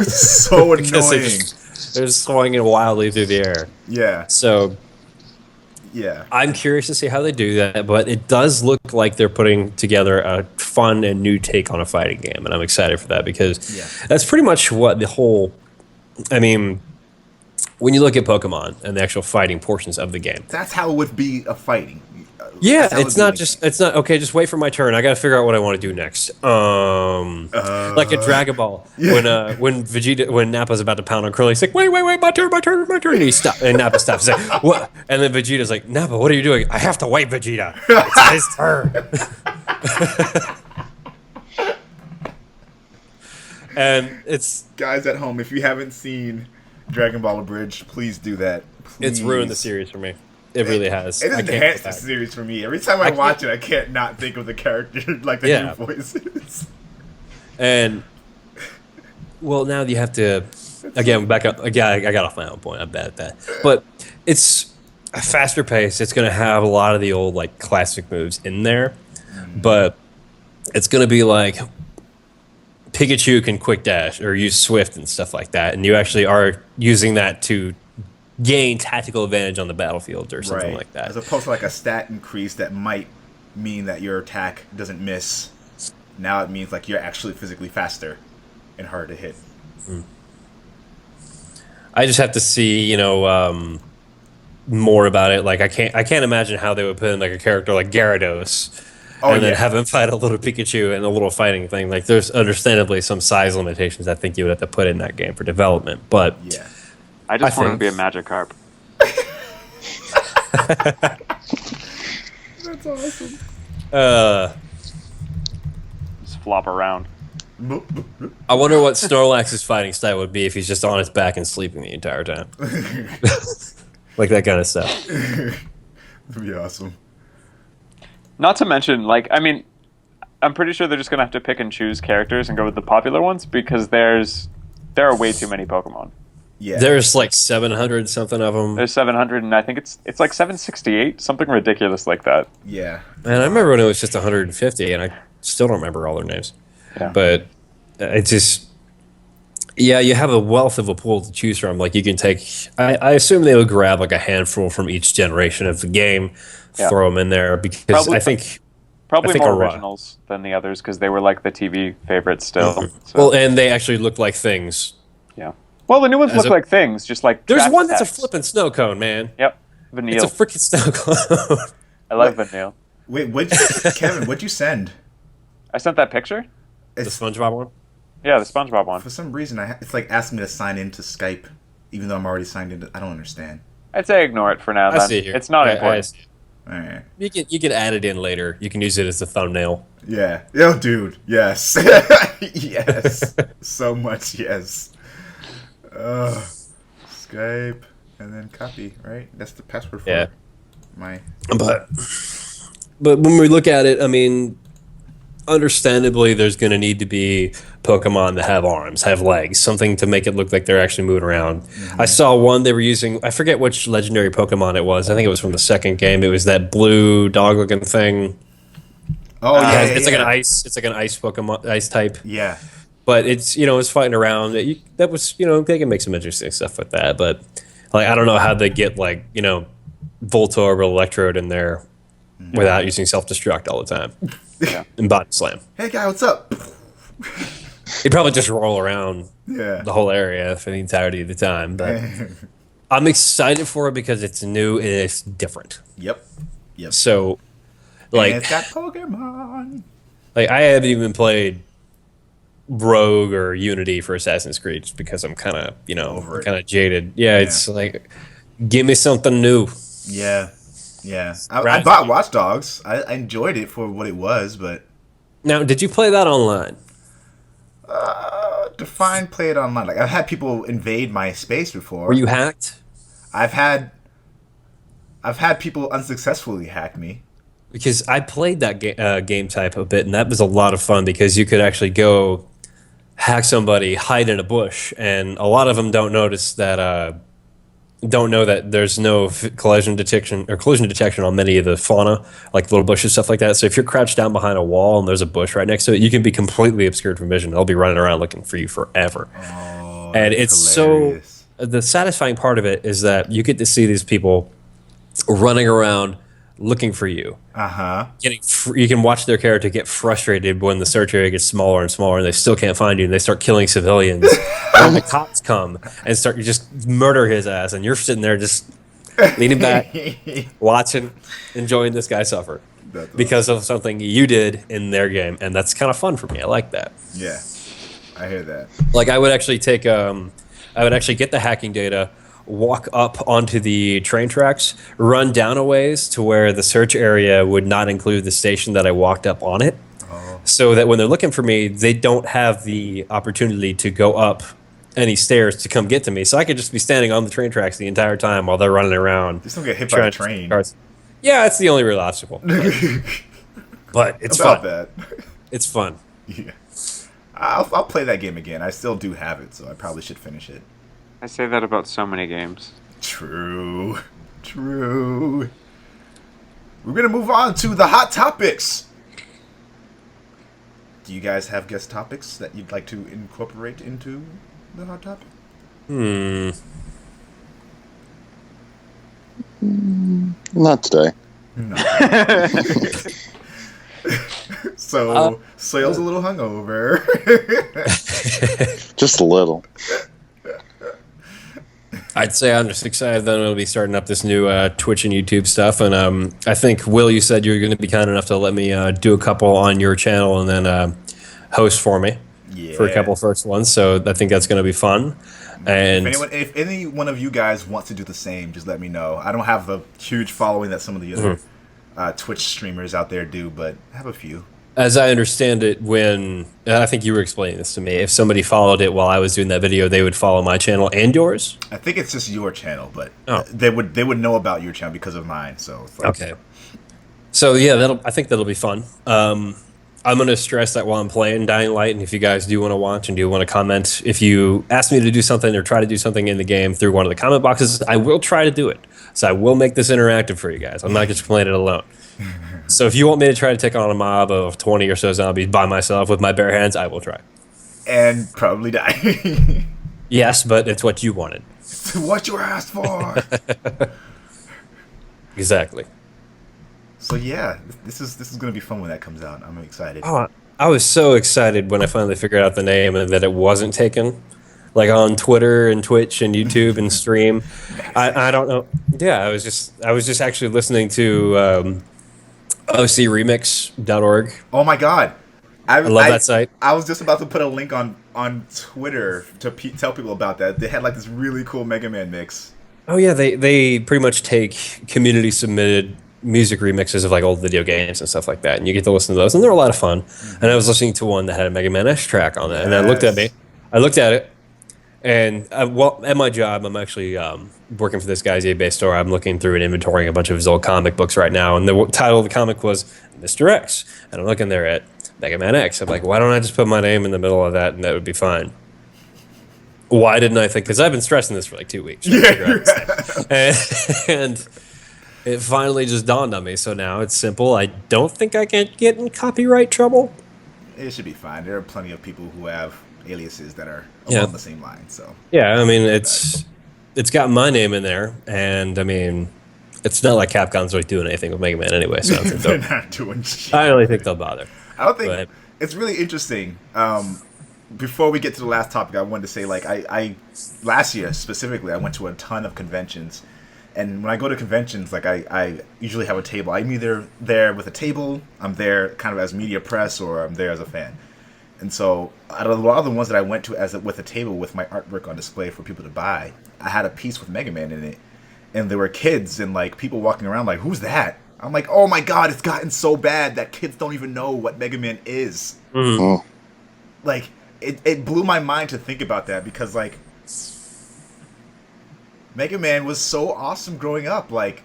So because annoying. they're just swinging wildly through the air. Yeah, So Yeah. I'm curious to see how they do that, but it does look like they're putting together a fun and new take on a fighting game, and I'm excited for that because that's pretty much what the whole. I mean, when you look at Pokemon and the actual fighting portions of the game, That's how it would be a fighting. yeah, That's how it it's would not be just it's not okay. Just wait for my turn. I got to figure out what I want to do next. Like a Dragon Ball when Vegeta when Nappa's about to pound on Krillin, he's like, wait, my turn. And he stops, and Nappa stops. He's like, what? And then Vegeta's like, Nappa, what are you doing? I have to wait, Vegeta. It's his turn. And it's Guys at home, if you haven't seen Dragon Ball Abridged, please do that. it's ruined the series for me. It really has. It I has can't enhanced go the back. series for me. Every time I watch it, I can't not think of the character, like the new voices. And well, now you have to again back up. Again, I got off my own point. I'm bad at that. But it's a faster pace. It's going to have a lot of the old like classic moves in there, but it's going to be like Pikachu can quick dash or use Swift and stuff like that, and you actually are using that to gain tactical advantage on the battlefield or something like that. As opposed to like a stat increase that might mean that your attack doesn't miss. Now it means like you're actually physically faster and harder to hit. I just have to see, more about it. Like I can't imagine how they would put in like a character like Gyarados and then have him fight a little Pikachu and a little fighting thing. Like there's understandably some size limitations I think you would have to put in that game for development. But Yeah. I just want to be a Magikarp. That's awesome. Just flop around. I wonder what Snorlax's fighting style would be if he's just on his back and sleeping the entire time. Like that kind of stuff. That'd be awesome. Not to mention, I'm pretty sure they're just going to have to pick and choose characters and go with the popular ones because there are way too many Pokemon. Yeah. There's like 700 something of them. There's 700, and I think it's like 768, something ridiculous like that. Yeah. Man, I remember when it was just 150, and I still don't remember all their names. Yeah. But it's just, yeah, you have a wealth of a pool to choose from. Like you can take, I assume they would grab like a handful from each generation of the game, throw them in there because Probably more originals than the others because they were like the TV favorites still. So. Well, and they actually look like things. Yeah. Well, the new ones look like things, just like there's trash one that's a stats. flipping snow cone, man. Yep, Vanille. It's a freaking snow cone. I love Vanille. Wait, Kevin, what'd you send? I sent that picture. The SpongeBob one. Yeah, the SpongeBob one. For some reason, it's like asking me to sign into Skype, even though I'm already signed into. I don't understand. I'd say ignore it for now. I Then see it here. it's not important. All right. You can add it in later. You can use it as a thumbnail. Yeah. Oh, dude. Yes. Yes. So much. Yes. Skype and then copy. Right. That's the password for my. But when we look at it, I mean, understandably, there's going to need to be Pokemon that have arms, have legs, something to make it look like they're actually moving around. Mm-hmm. I saw one they were using. I forget which legendary Pokemon it was. I think it was from the second game. It was that blue dog-looking thing. Oh yeah, it's like an ice. It's like an ice Pokemon, ice type. Yeah. But it's it's fighting around. That was they can make some interesting stuff with that. But like I don't know how they get like Voltorb or Electrode in there without using self-destruct all the time. Yeah. And body slam. Hey guy, what's up? He'd probably just roll around Yeah. the whole area for the entirety of the time. But I'm excited for it because it's new and it's different. Yep. So, And it's got Pokemon. Like I haven't even played Rogue or Unity for Assassin's Creed just because I'm kind of kind of jaded. Yeah, it's like give me something new. Yeah. I bought Watchdogs. I enjoyed it for what it was, but Now, did you play that online? define play it online. Like I've had people invade my space before. Were you hacked? I've had people unsuccessfully hack me. Because I played that game type a bit, and that was a lot of fun because you could actually go hack somebody, hide in a bush, and a lot of them don't notice that. Don't know that there's no collision detection on many of the fauna, like little bushes, stuff like that. So if you're crouched down behind a wall and there's a bush right next to it, you can be completely obscured from vision. They'll be running around looking for you forever. Oh, and it's hilarious. the satisfying part of it is that you get to see these people running around looking for you. You can watch their character get frustrated when the search area gets smaller and smaller, and they still can't find you, and they start killing civilians. And the cops come and start just murder his ass, and you're sitting there just leaning back, watching, enjoying this guy suffer because of something you did in their game, and that's kind of fun for me. I like that. Yeah, I hear that. Like I would actually take, I would actually get the hacking data, walk up onto the train tracks, run down a ways to where the search area would not include the station that I walked up on it, so that when they're looking for me, they don't have the opportunity to go up any stairs to come get to me. So I could just be standing on the train tracks the entire time while they're running around. Just don't get hit by the train. Yeah, it's the only real obstacle. But it's about fun. That. It's fun. Yeah. I'll play that game again. I still do have it, so I probably should finish it. I say that about so many games. True. We're going to move on to the hot topics. Do you guys have guest topics that you'd like to incorporate into the hot topic? Not today. No. So, Soil's a little hungover. Just a little. I'd say I'm just excited that I'm going to be starting up this new Twitch and YouTube stuff. And I think, Will, you said you were going to be kind enough to let me do a couple on your channel and then host for me for a couple first ones. So I think that's going to be fun. And if any one of you guys wants to do the same, just let me know. I don't have a huge following that some of the other Twitch streamers out there do, but I have a few. As I understand it, when I think you were explaining this to me, if somebody followed it while I was doing that video, they would follow my channel and yours. I think it's just your channel, but they would know about your channel because of mine. So it's like, okay. So yeah, I think that'll be fun. I'm going to stress that while I'm playing Dying Light, and if you guys do want to watch and do want to comment, if you ask me to do something or try to do something in the game through one of the comment boxes, I will try to do it. So I will make this interactive for you guys. I'm not just playing it alone. So if you want me to try to take on a mob of 20 or so zombies by myself with my bare hands, I will try. And probably die. Yes, but it's what you wanted. It's what you asked for. Exactly. So yeah, this is going to be fun when that comes out. I'm excited. Oh, I was so excited when I finally figured out the name and that it wasn't taken. Like on Twitter and Twitch and YouTube and stream. I don't know. Yeah, I was just actually listening to ocremix.org. Oh my god. I love that site. I was just about to put a link on Twitter to tell people about that. They had like this really cool Mega Man mix. Oh yeah, they pretty much take community submitted music remixes of like old video games and stuff like that, and you get to listen to those, and they're a lot of fun. And I was listening to one that had a Mega Man X track on it, and I looked at it, and well, at my job, I'm actually working for this guy's eBay store. I'm looking through and inventorying a bunch of his old comic books right now, and the title of the comic was Mr. X, and I'm looking there at Mega Man X. I'm like, why don't I just put my name in the middle of that, and that would be fine. Why didn't I think? Because I've been stressing this for like 2 weeks. And it finally just dawned on me. So now it's simple. I don't think I can get in copyright trouble. It should be fine. There are plenty of people who have aliases that are along the same line. So yeah, I mean it's got my name in there, and I mean it's not like Capcom's really doing anything with Mega Man anyway. So they're not doing shit. I don't really think they'll bother. I don't think it's really interesting. Before we get to the last topic, I wanted to say, like, I last year specifically, I went to a ton of conventions, and when I go to conventions, like, I usually have a table. I'm either there with a table, I'm there kind of as media press, or I'm there as a fan. And so, out of a lot of the ones that I went to with a table with my artwork on display for people to buy, I had a piece with Mega Man in it, and there were kids and like people walking around like, "Who's that?" I'm like, "Oh my god, it's gotten so bad that kids don't even know what Mega Man is." Mm-hmm. Like. It blew my mind to think about that because, like, Mega Man was so awesome growing up. Like,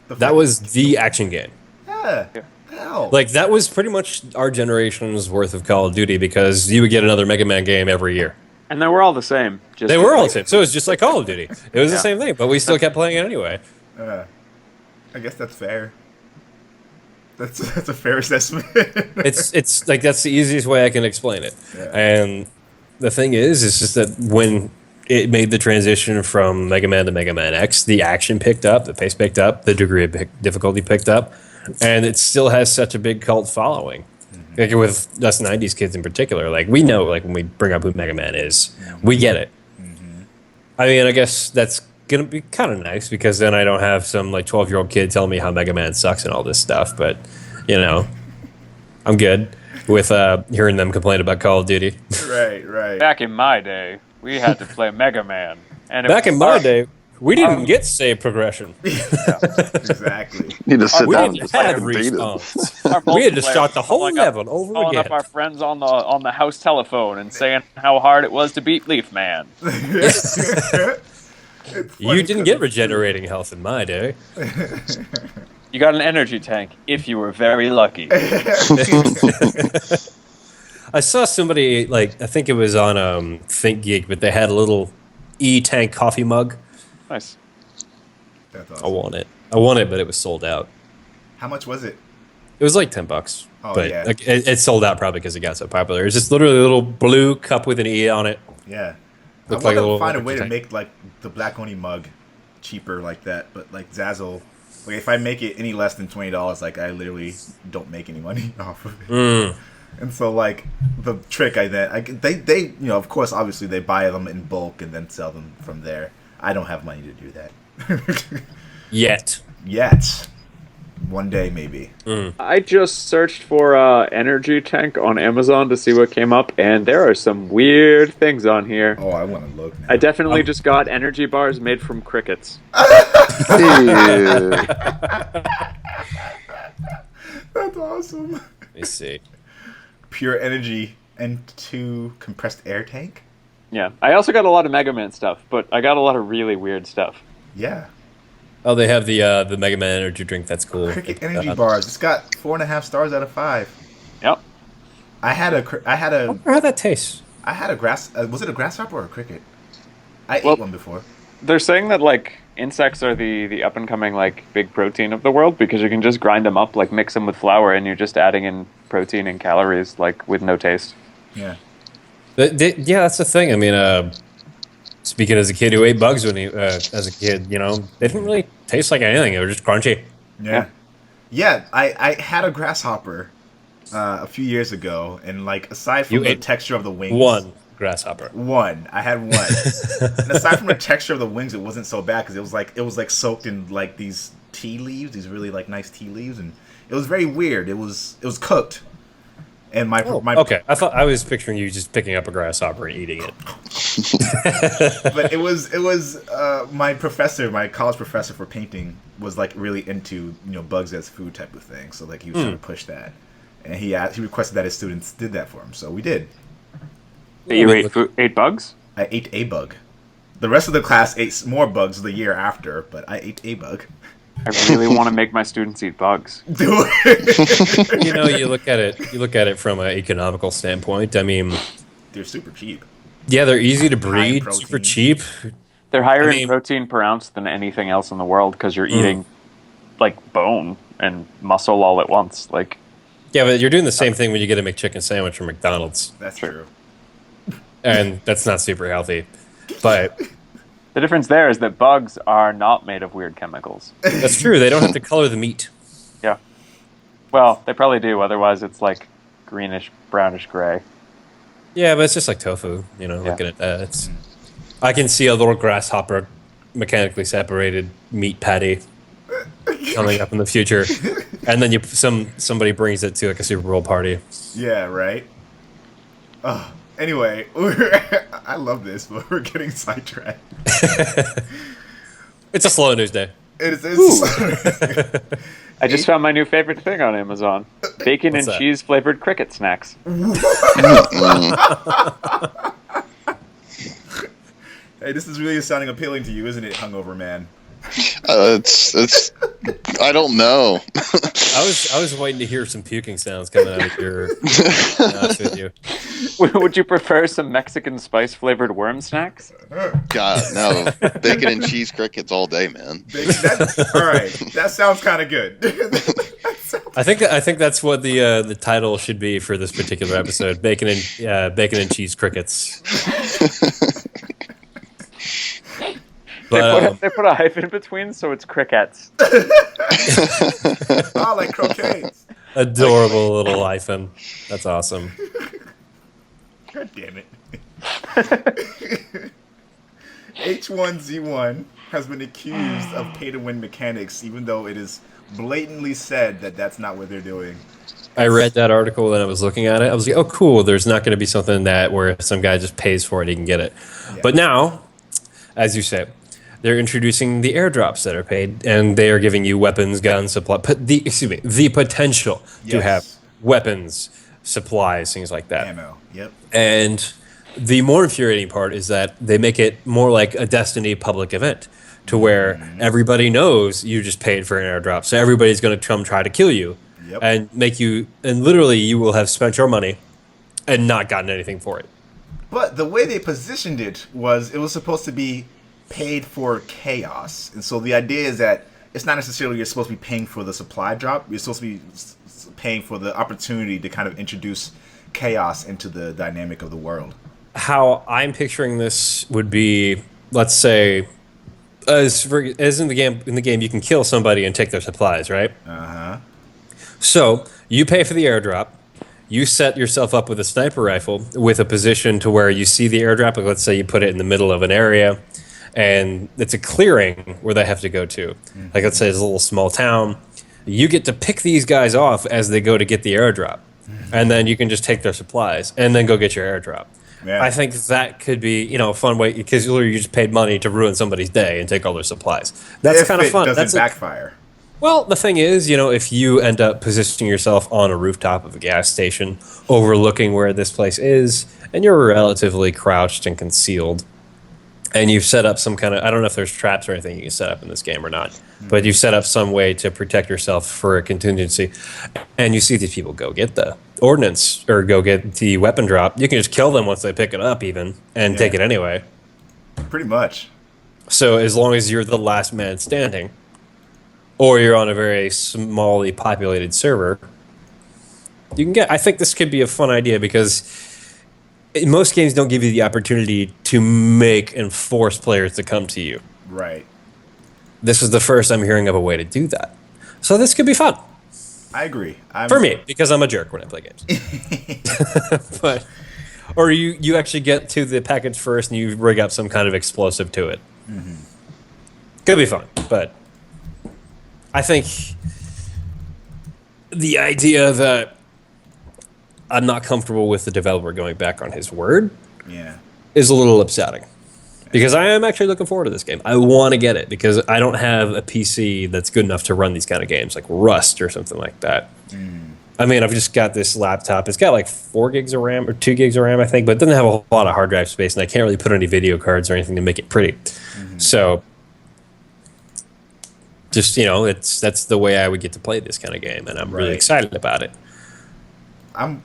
that was the action game. Yeah. Hell. Like, that was pretty much our generation's worth of Call of Duty because you would get another Mega Man game every year. And they were all the same. They were all the same. So it was just like Call of Duty. It was the same thing, but we still kept playing it anyway. I guess that's fair. That's a fair assessment. It's like that's the easiest way I can explain it. Yeah. And the thing is, it's just that when it made the transition from Mega Man to Mega Man X. The action picked up, the pace picked up, the degree of difficulty picked up, and it still has such a big cult following. Like with us 90s kids in particular, like we know, like when we bring up who Mega Man is, we get it. I mean, I guess that's gonna be kind of nice because then I don't have some like 12-year-old kid telling me how Mega Man sucks and all this stuff. But you know, I'm good with hearing them complain about Call of Duty. Right. Back in my day, we had to play Mega Man. And Back in my day, we didn't get save progression. Exactly. You need to sit We down and didn't just have fucking beat it. respawns. We had to start the whole level over calling again. up our friends on the house telephone and saying how hard it was to beat Leaf Man. You didn't get regenerating health in my day. You got an energy tank if you were very lucky. I saw somebody, like, I think it was on ThinkGeek, but they had a little E-Tank coffee mug. Nice. That's awesome. I want it, but it was sold out. How much was it? It was like $10. Oh, but yeah. like, it sold out probably because it got so popular. It's just literally a little blue cup with an E on it. Yeah. Looked I like a want little to find a way to tank. make like the Black Oni mug cheaper like that, but like Zazzle, like if I make it any less than $20, like I literally don't make any money off of it. And so like the trick they you know, of course obviously they buy them in bulk and then sell them from there. I don't have money to do that. Yet. One day maybe. I just searched for energy tank on Amazon to see what came up, and there are some weird things on here. Oh, I want to look now. I definitely just got energy bars made from crickets. Ew. That's awesome. Let me see. Pure energy N2 compressed air tank? Yeah, I also got a lot of Mega Man stuff, but I got a lot of really weird stuff. Yeah. Oh, they have the Mega Man energy drink. That's cool. Cricket energy bars. It's got 4.5 stars out of 5. Yep. I wonder how that tastes. I had a grass. Was it a grasshopper or a cricket? I Well- ate one before. They're saying that like insects are the up and coming like big protein of the world because you can just grind them up, like mix them with flour, and you're just adding in protein and calories like with no taste. Yeah. Yeah, that's the thing. I mean, speaking as a kid who ate bugs when as a kid, you know, they didn't really taste like anything. They were just crunchy. Yeah. I had a grasshopper a few years ago, and like aside from You the ate texture of the wings, One grasshopper. I had one. And aside from the texture of the wings, it wasn't so bad because it was like soaked in like these tea leaves, these really like nice tea leaves, and it was very weird. It was cooked, and my Okay, I was picturing you just picking up a grasshopper and eating it. but it was my professor, my college professor for painting, was like really into bugs as food type of thing. So like he was trying to push that, and he requested that his students did that for him. So we did. You ate bugs? I ate a bug. The rest of the class ate more bugs the year after, but I ate a bug. I really want to make my students eat bugs. Do it. You look at it from an economical standpoint. I mean, They're super cheap. yeah, they're easy to High breed, protein. super cheap. They're higher I mean- in protein per ounce than anything else in the world because you're eating like bone and muscle all at once. Like, Yeah, but you're doing the same thing when you get a McChicken sandwich from McDonald's, That's true. and that's not super healthy. But the difference there is that bugs are not made of weird chemicals. that's true. They don't have to color the meat. Yeah. Well, they probably do. Otherwise, it's like greenish, brownish gray. Yeah, but it's just like tofu. Looking at that, I can see a little grasshopper, mechanically separated meat patty coming up in the future, and then somebody brings it to like a Super Bowl party. Yeah, right. Oh, anyway, I love this, but we're getting sidetracked. It's a slow news day. It's I just found my new favorite thing on Amazon: bacon What's and that? cheese flavored cricket snacks. Hey, this is really sounding appealing to you, isn't it, hungover man? It's. I don't know. I was waiting to hear some puking sounds coming out of your. To be honest with you. Would you prefer some Mexican spice flavored worm snacks? God, no. Bacon and cheese crickets all day, man. All right, that sounds kind of good. I think that's what the title should be for this particular episode: bacon and cheese crickets. But They put a hyphen between, so it's crickets. Oh, like croquet. adorable little hyphen. That's awesome. God damn it. H1Z1 has been accused of pay-to-win mechanics, even though it is blatantly said that that's not what they're doing. I read that article and I was looking at it. I was like, oh, cool. There's not going to be something that where some guy just pays for it, he can get it. Yeah. But now, as you said, they're introducing the airdrops that are paid, and they are giving you weapons, guns, supply. The potential to Yes. have weapons, supplies, things like that. Ammo. Yep. And the more infuriating part is that they make it more like a Destiny public event, to where everybody knows you just paid for an airdrop, so everybody's going to come try to kill you. Yep. And make you, and literally you will have spent your money and not gotten anything for it. But the way they positioned it was supposed to be paid for chaos. And so the idea is that it's not necessarily you're supposed to be paying for the supply drop. You're supposed to be paying for the opportunity to kind of introduce chaos into the dynamic of the world. How I'm picturing this would be, let's say, as in the game, you can kill somebody and take their supplies, right? Uh-huh. So you pay for the airdrop. You set yourself up with a sniper rifle with a position to where you see the airdrop. Like, let's say you put it in the middle of an area, and it's a clearing where they have to go to. Like, let's say it's a little small town. You get to pick these guys off as they go to get the airdrop, and then you can just take their supplies and then go get your airdrop. Yeah. I think that could be, a fun way, because you just paid money to ruin somebody's day and take all their supplies. That's kind of fun. Doesn't That's backfire. Well, the thing is, if you end up positioning yourself on a rooftop of a gas station, overlooking where this place is, and you're relatively crouched and concealed, and you've set up some kind of, I don't know if there's traps or anything you can set up in this game or not, but you've set up some way to protect yourself for a contingency, and you see these people go get the ordnance, or go get the weapon drop, you can just kill them once they pick it up even, and take it anyway. Pretty much. So as long as you're the last man standing, or you're on a very smallly populated server, you can get. I think this could be a fun idea, because most games don't give you the opportunity to make and force players to come to you. Right. This is the first I'm hearing of a way to do that. So this could be fun. I agree. For me, because I'm a jerk when I play games. But, or you actually get to the package first and you rig up some kind of explosive to it. Could be fun, but I think the idea that I'm not comfortable with the developer going back on his word is a little upsetting. Because I am actually looking forward to this game. I want to get it, because I don't have a PC that's good enough to run these kind of games, like Rust or something like that. I mean, I've just got this laptop. It's got like 4 gigs of RAM, or 2 gigs of RAM, I think, but it doesn't have a whole lot of hard drive space, and I can't really put any video cards or anything to make it pretty. So, just, that's the way I would get to play this kind of game, and I'm really excited about it. I'm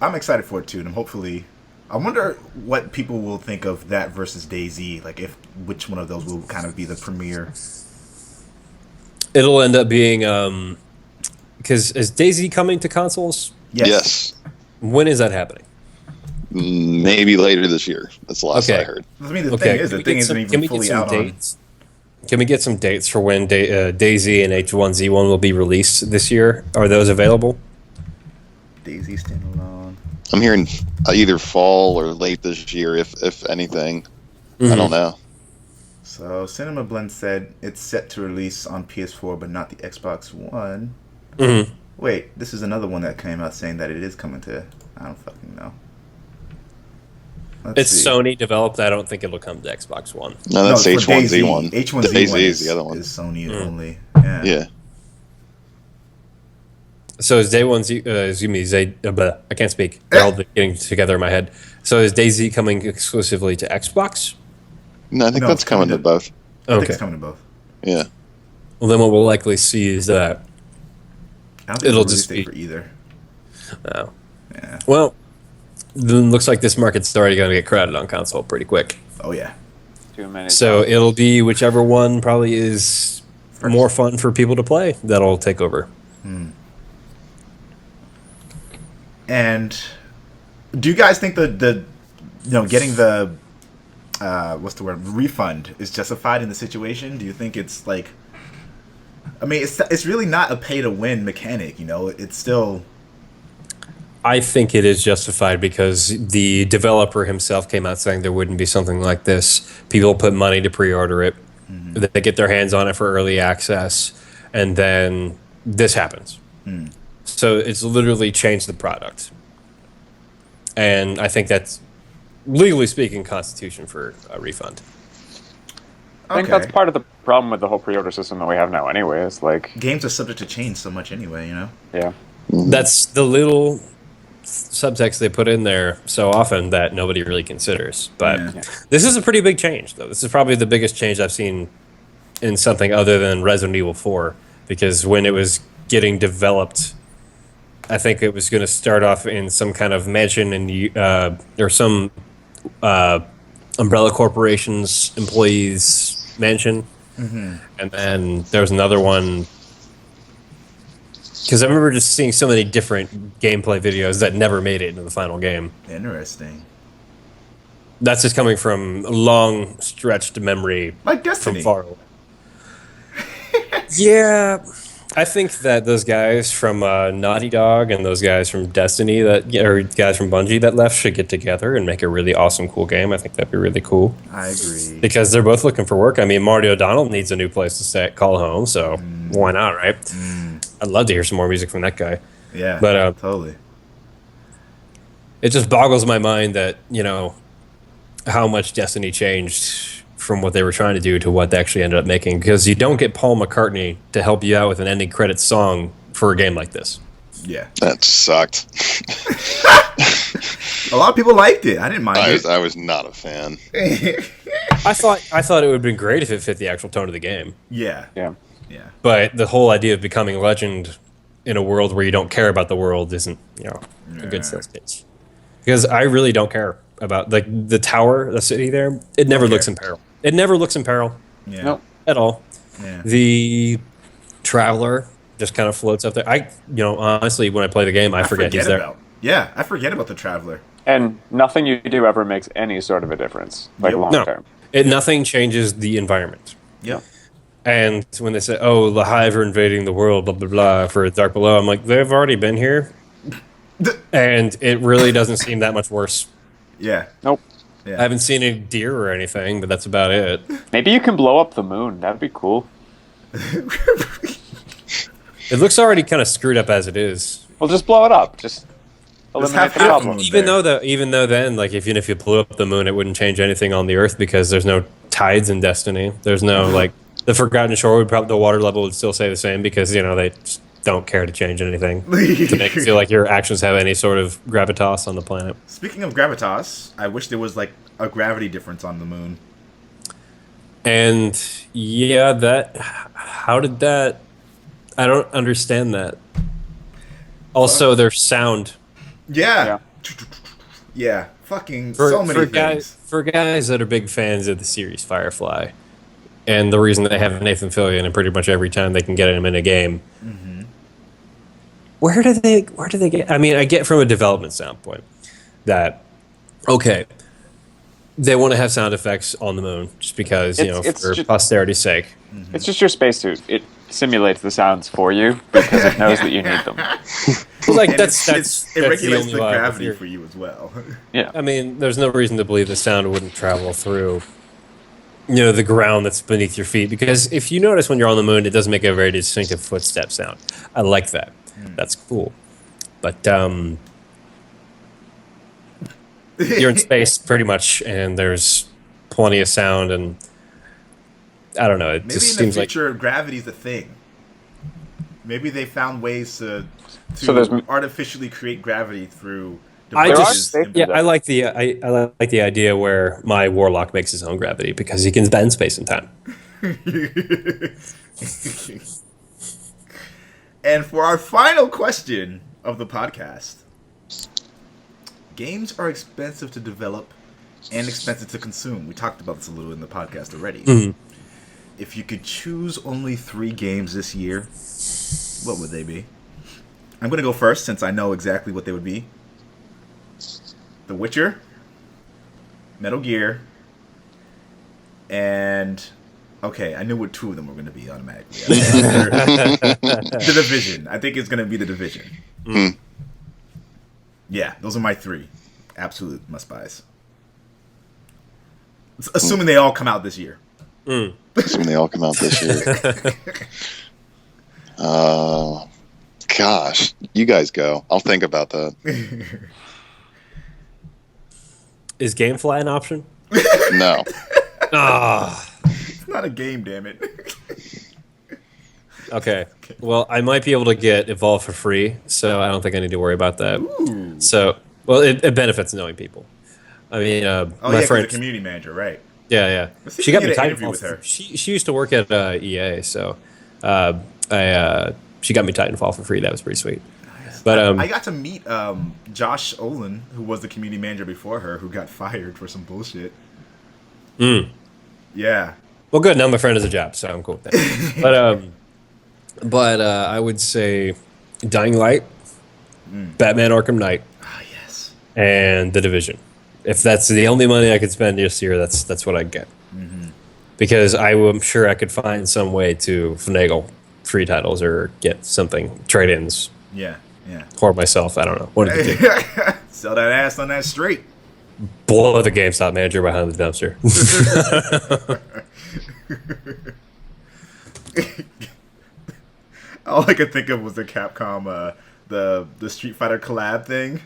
excited for it too, and hopefully, I wonder what people will think of that versus DayZ. Like, which one of those will kind of be the premiere. It'll end up being because is DayZ coming to consoles? Yes. When is that happening? Maybe later this year. That's the last I heard. I mean, the thing isn't even fully out on. Can we get some dates for when DayZ and H1Z1 will be released this year? Are those available? DayZ standalone. I'm hearing either fall or late this year, if anything. I don't know. So Cinema Blend said it's set to release on PS4, but not the Xbox One. Wait, this is another one that came out saying that it is coming to. I don't fucking know. It's Sony developed. I don't think it'll come to Xbox One. No, that's H1Z1. H1Z1 is the other one. Is Sony only. Yeah. So is Day One Z? I can't speak. They're all getting together in my head. So is DayZ coming exclusively to Xbox? No, I think that's coming to both. I think it's coming to both. Yeah. Well, then what we'll likely see is that it'll just be for either. Oh. Yeah. Well, then looks like this market's already going to get crowded on console pretty quick. Oh yeah. Too many. So it'll be whichever one probably is more fun for people to play that'll take over. And do you guys think the getting the what's the word, refund is justified in the situation? Do you think it's like, I mean, it's really not a pay to win mechanic, you know? It's still. I think it is justified because the developer himself came out saying there wouldn't be something like this. People put money to pre-order it. They get their hands on it for early access, and then this happens. So it's literally changed the product. And I think that's, legally speaking, constitution for a refund. I think that's part of the problem with the whole pre-order system that we have now anyway. It's like... Games are subject to change so much anyway, you know? Yeah. That's the little subtext they put in there so often that nobody really considers. But this is a pretty big change, though. This is probably the biggest change I've seen in something other than Resident Evil 4. Because when it was getting developed, I think it was going to start off in some kind of mansion in, or some Umbrella Corporation's employees' mansion. And then there was another one. Because I remember just seeing so many different gameplay videos that never made it into the final game. Interesting. That's just coming from a long stretched memory Like Destiny. from far away. Yeah, I think that those guys from Naughty Dog and those guys from Destiny, or guys from Bungie that left, should get together and make a really awesome, cool game. I think that'd be really cool. I agree. Because they're both looking for work. I mean, Marty O'Donnell needs a new place to stay, call home, so why not, right? I'd love to hear some more music from that guy. Yeah, But totally. it just boggles my mind that, you know, how much Destiny changed from what they were trying to do to what they actually ended up making. Because you don't get Paul McCartney to help you out with an ending credits song for a game like this. Yeah. That sucked. A lot of people liked it. I didn't mind it. I was not a fan. I thought it would have been great if it fit the actual tone of the game. Yeah. Yeah. Yeah. But the whole idea of becoming a legend in a world where you don't care about the world isn't, you know, a good sales pitch. Because I really don't care about, like, the tower, the city there. It never looks in peril. It never looks in peril. Yeah. Nope. At all. Yeah. The Traveler just kind of floats up there. Honestly, when I play the game, I forget he's there. Yeah, I forget about the Traveler. And nothing you do ever makes any sort of a difference, like long term. Nothing changes the environment. Yeah. And when they say, "Oh, the Hive are invading the world," blah blah blah, for Dark Below, I'm like, they've already been here, and it really doesn't seem that much worse. Yeah. Nope. Yeah. I haven't seen any deer or anything, but that's about it. Maybe you can blow up the moon. That'd be cool. It looks already kind of screwed up as it is. Well, just blow it up. Just eliminate the problem. Even though then, like, even if you blew up the moon, it wouldn't change anything on the Earth because there's no tides in Destiny. There's no like the Forgotten Shore would probably, the water level would still stay the same because you know they just don't care to change anything to make it feel like your actions have any sort of gravitas on the planet. Speaking of gravitas, I wish there was like a gravity difference on the moon. And yeah, how did that? I don't understand that. Also, their sound. Yeah. Fucking so many things. For guys that are big fans of the series Firefly, and the reason they have Nathan Fillion in pretty much every time they can get him in a game. Where do they get? I mean, I get from a development standpoint that they want to have sound effects on the moon just because for posterity's sake. It's just your spacesuit. It simulates the sounds for you because it knows that you need them. Well, like And that's it regulates the the only gravity theory. for you as well. Yeah. I mean, there's no reason to believe the sound wouldn't travel through, the ground that's beneath your feet. Because if you notice when you're on the moon, it does make a very distinctive footstep sound. I like that. That's cool. But you're in space pretty much, and there's plenty of sound, and I don't know. It Maybe just in seems the like future, gravity's a thing. Maybe they found ways to artificially create gravity through devices. I like the idea where my warlock makes his own gravity because he can bend space and time. And for our final question of the podcast, games are expensive to develop and expensive to consume. We talked about this a little in the podcast already. If you could choose only 3 games this year, what would they be? I'm going to go first since I know exactly what they would be. The Witcher, Metal Gear, And okay, I knew what 2 of them were going to be automatically. The Division. I think it's going to be The Division. Mm. Yeah, those are my 3 absolute must-buys. Assuming they all come out this year. Assuming they all come out this year. Gosh, you guys go. I'll think about that. Is GameFly an option? No. It's not a game, damn it. Okay. Well, I might be able to get Evolve for free, so I don't think I need to worry about that. Ooh. So, well, it benefits knowing people. I mean, my friend, the community manager, right? yeah. Let's see She if got we me get an interview Titanfall. with her. She used to work at EA, so she got me Titanfall for free. That was pretty sweet. But I got to meet Josh Olin, who was the community manager before her, who got fired for some bullshit. Yeah. Well, good. Now my friend has a job, so I'm cool with that. But I would say Dying Light, Batman Arkham Knight, Yes. and The Division. If that's the only money I could spend this year, that's what I'd get. Because I'm sure I could find some way to finagle free titles or get something, trade-ins, Yeah. or myself. I don't know. What did you think? Sell that ass on that straight. Blow the GameStop manager behind the dumpster. All I could think of was the Capcom, the Street Fighter collab thing.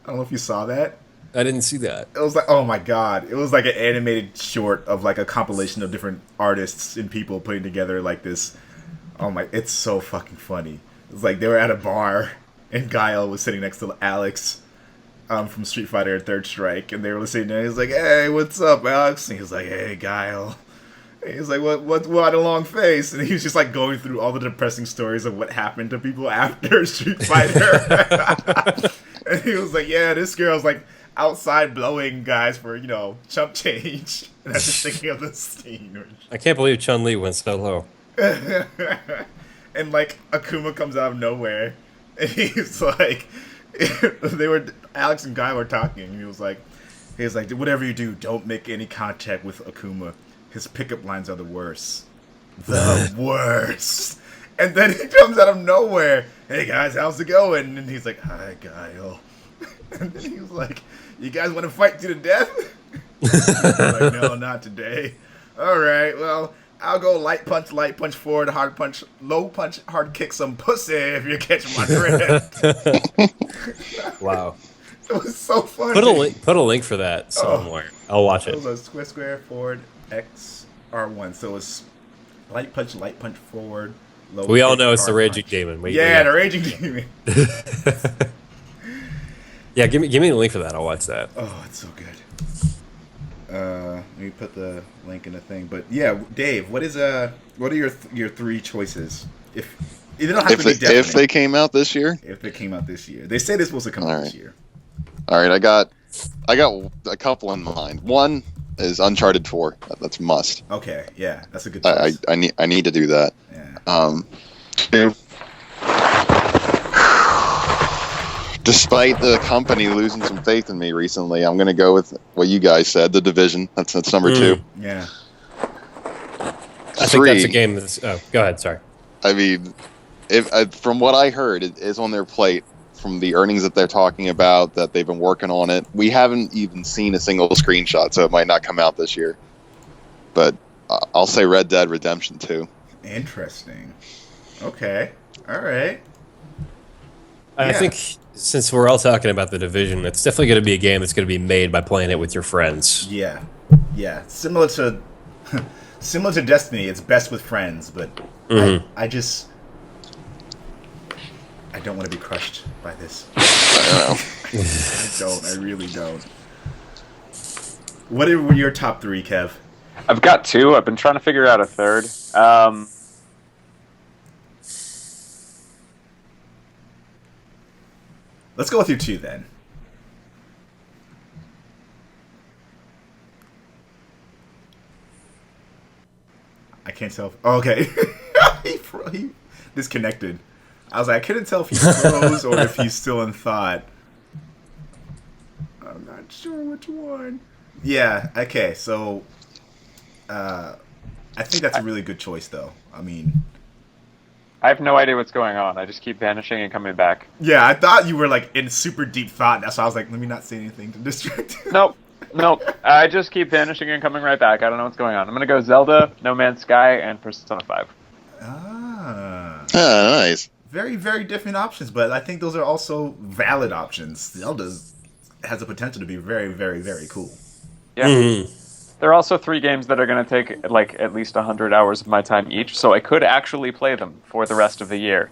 I don't know if you saw that. I didn't see that. It was like, oh my god, it was like an animated short of like a compilation of different artists and people putting together like this. Oh my, it's so fucking funny. It's like they were at a bar and Guile was sitting next to Alex from Street Fighter Third Strike, and they were sitting there. He's like, "Hey, what's up, Alex?" And he was like, "Hey, Guile." And he's like, what a long face. And he was just like going through all the depressing stories of what happened to people after Street Fighter. And he was like, yeah, this girl's like outside blowing guys for, chump change. And I was just thinking of this scene. I can't believe Chun-Li went so low. And like Akuma comes out of nowhere. And he's like, Alex and Guy were talking. And he was like, whatever you do, don't make any contact with Akuma. His pickup lines are the worst. The worst. And then he comes out of nowhere. Hey guys, how's it going? And he's like, hi, Guile. And then he was like, you guys want to fight to the death? Like, no, not today. Alright, well, I'll go light punch forward, hard punch, low punch, hard kick some pussy if you catch my drift. Wow. It was so funny. Put a link for that somewhere. I'll watch it. It was a square, forward, X, R1. So it's light punch forward, low We all kick, know it's the hard Raging punch. Demon. Yeah, the Raging Demon. Yeah, give me the link for that. I'll watch that. Oh, it's so good. Let me put the link in the thing. But yeah, Dave, what are your 3 choices? If they don't have to be definite. If they came out this year? If they came out this year. They say they're supposed to come out this year. All right, I got a couple in mind. One is Uncharted 4. That's a must. Okay, yeah, that's a good choice. I need to do that. Yeah. Two, despite the company losing some faith in me recently, I'm going to go with what you guys said, The Division. That's number 2. Yeah. I think that's a game that's... Oh, go ahead, sorry. I mean, from what I heard, it is on their plate. From the earnings that they're talking about, that they've been working on it. We haven't even seen a single screenshot, so it might not come out this year. But I'll say Red Dead Redemption 2. Interesting. Okay. All right. I think since we're all talking about The Division, it's definitely going to be a game that's going to be made by playing it with your friends. Yeah. Yeah. Similar to Destiny, it's best with friends, but I don't want to be crushed by this. I don't. I really don't. What are your top 3, Kev? I've got 2. I've been trying to figure out a third. Let's go with your 2 then. I can't tell. Okay. he disconnected. I was like, I couldn't tell if he froze or if he's still in thought. I'm not sure which one. Yeah, okay, so I think that's a really good choice, though. I mean, I have no idea what's going on. I just keep vanishing and coming back. yeah, I thought you were like in super deep thought. That's why I was like, let me not say anything to distract you. Nope. I just keep vanishing and coming right back. I don't know what's going on. I'm gonna go Zelda, No Man's Sky, and Persona 5. Ah, Nice. very, very different options, but I think those are also valid options. Zelda has the potential to be very, very, very cool. Yeah. There are also 3 games that are going to take like at least 100 hours of my time each, so I could actually play them for the rest of the year.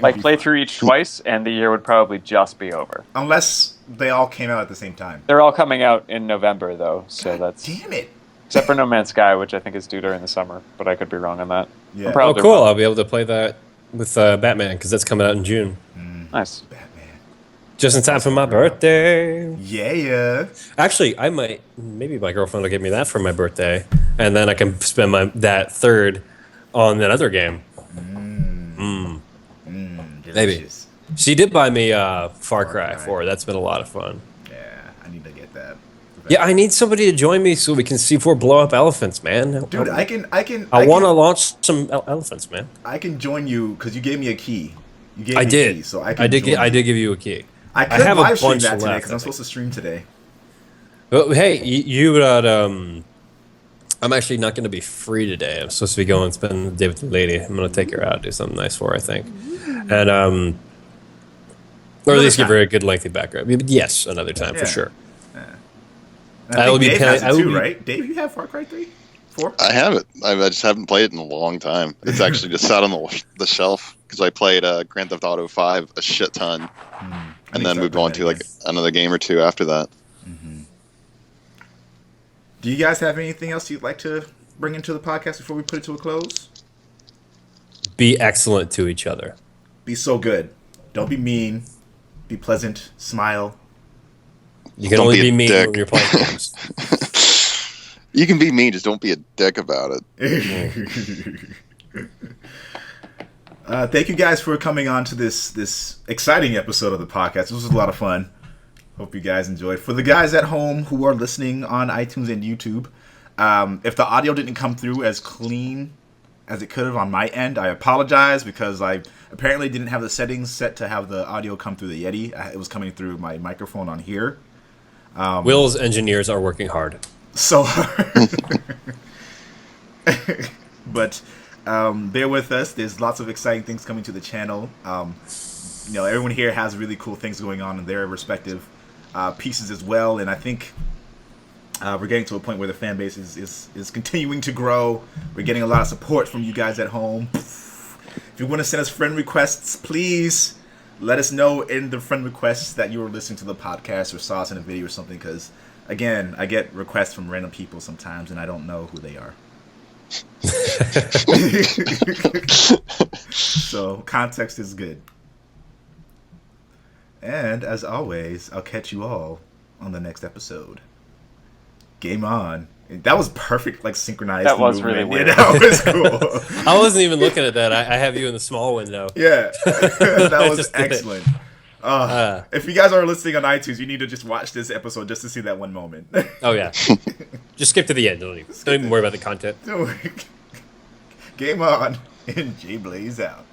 Like play through each twice, and the year would probably just be over. Unless they all came out at the same time. They're all coming out in November, though, so that's Damn it. except for No Man's Sky, which I think is due during the summer, but I could be wrong on that. Yeah. I'm Oh, probably cool! wrong. I'll be able to play that with Batman because that's coming out in June, Nice. Batman. just in time for my birthday. Yeah. Actually, maybe my girlfriend will give me that for my birthday, and then I can spend that third on another game. Maybe. Delicious. She did buy me Far Cry 4. That's been a lot of fun. Yeah, I need to get that. Yeah, I need somebody to join me so we can C4 blow up elephants, man. Dude, I want to launch some elephants, man. I can join you because you gave me a key. You gave I me did. a key, so I can I did join you. give you a key. I could have a live stream bunch that today left, because I I'm think. supposed to stream today. Well, hey, you got I'm actually not going to be free today. I'm supposed to be going and spending the day with the lady. I'm going to take her out, do something nice for her, I think, and or at least give her a good lengthy background. Yes, another time for Yeah. sure. And I think Dave has it too, be- right? Dave, you have Far Cry 3? 4? I have it. I just haven't played it in a long time. It's actually just sat on the shelf because I played Grand Theft Auto 5 a shit ton, and then moved on to like another game or two after that. Do you guys have anything else you'd like to bring into the podcast before we put it to a close? Be excellent to each other. Be so good. Don't be mean. Be pleasant. Smile. You can Don't only be a be mean dick. when you're playing games. You can be mean, just don't be a dick about it. Thank you guys for coming on to this exciting episode of the podcast. This was a lot of fun. Hope you guys enjoyed. For the guys at home who are listening on iTunes and YouTube, if the audio didn't come through as clean as it could have on my end, I apologize because I apparently didn't have the settings set to have the audio come through the Yeti. It was coming through my microphone on here. Will's engineers are working hard. So but bear with us. There's lots of exciting things coming to the channel. Everyone here has really cool things going on in their respective pieces as well, and I think we're getting to a point where the fan base is continuing to grow. We're getting a lot of support from you guys at home. If you want to send us friend requests, please let us know in the friend requests that you were listening to the podcast or saw us in a video or something, because again, I get requests from random people sometimes and I don't know who they are. So context is good. And as always, I'll catch you all on the next episode. Game on. That was perfect, like synchronized. That was movement. really weird. Yeah, that was cool. I wasn't even looking at that. I have you in the small window. Yeah, that was Just did it. excellent. If you guys are listening on iTunes, you need to just watch this episode just to see that one moment. Oh yeah. Just skip to the end. Don't even worry about the content. Game on, and J Blaze out.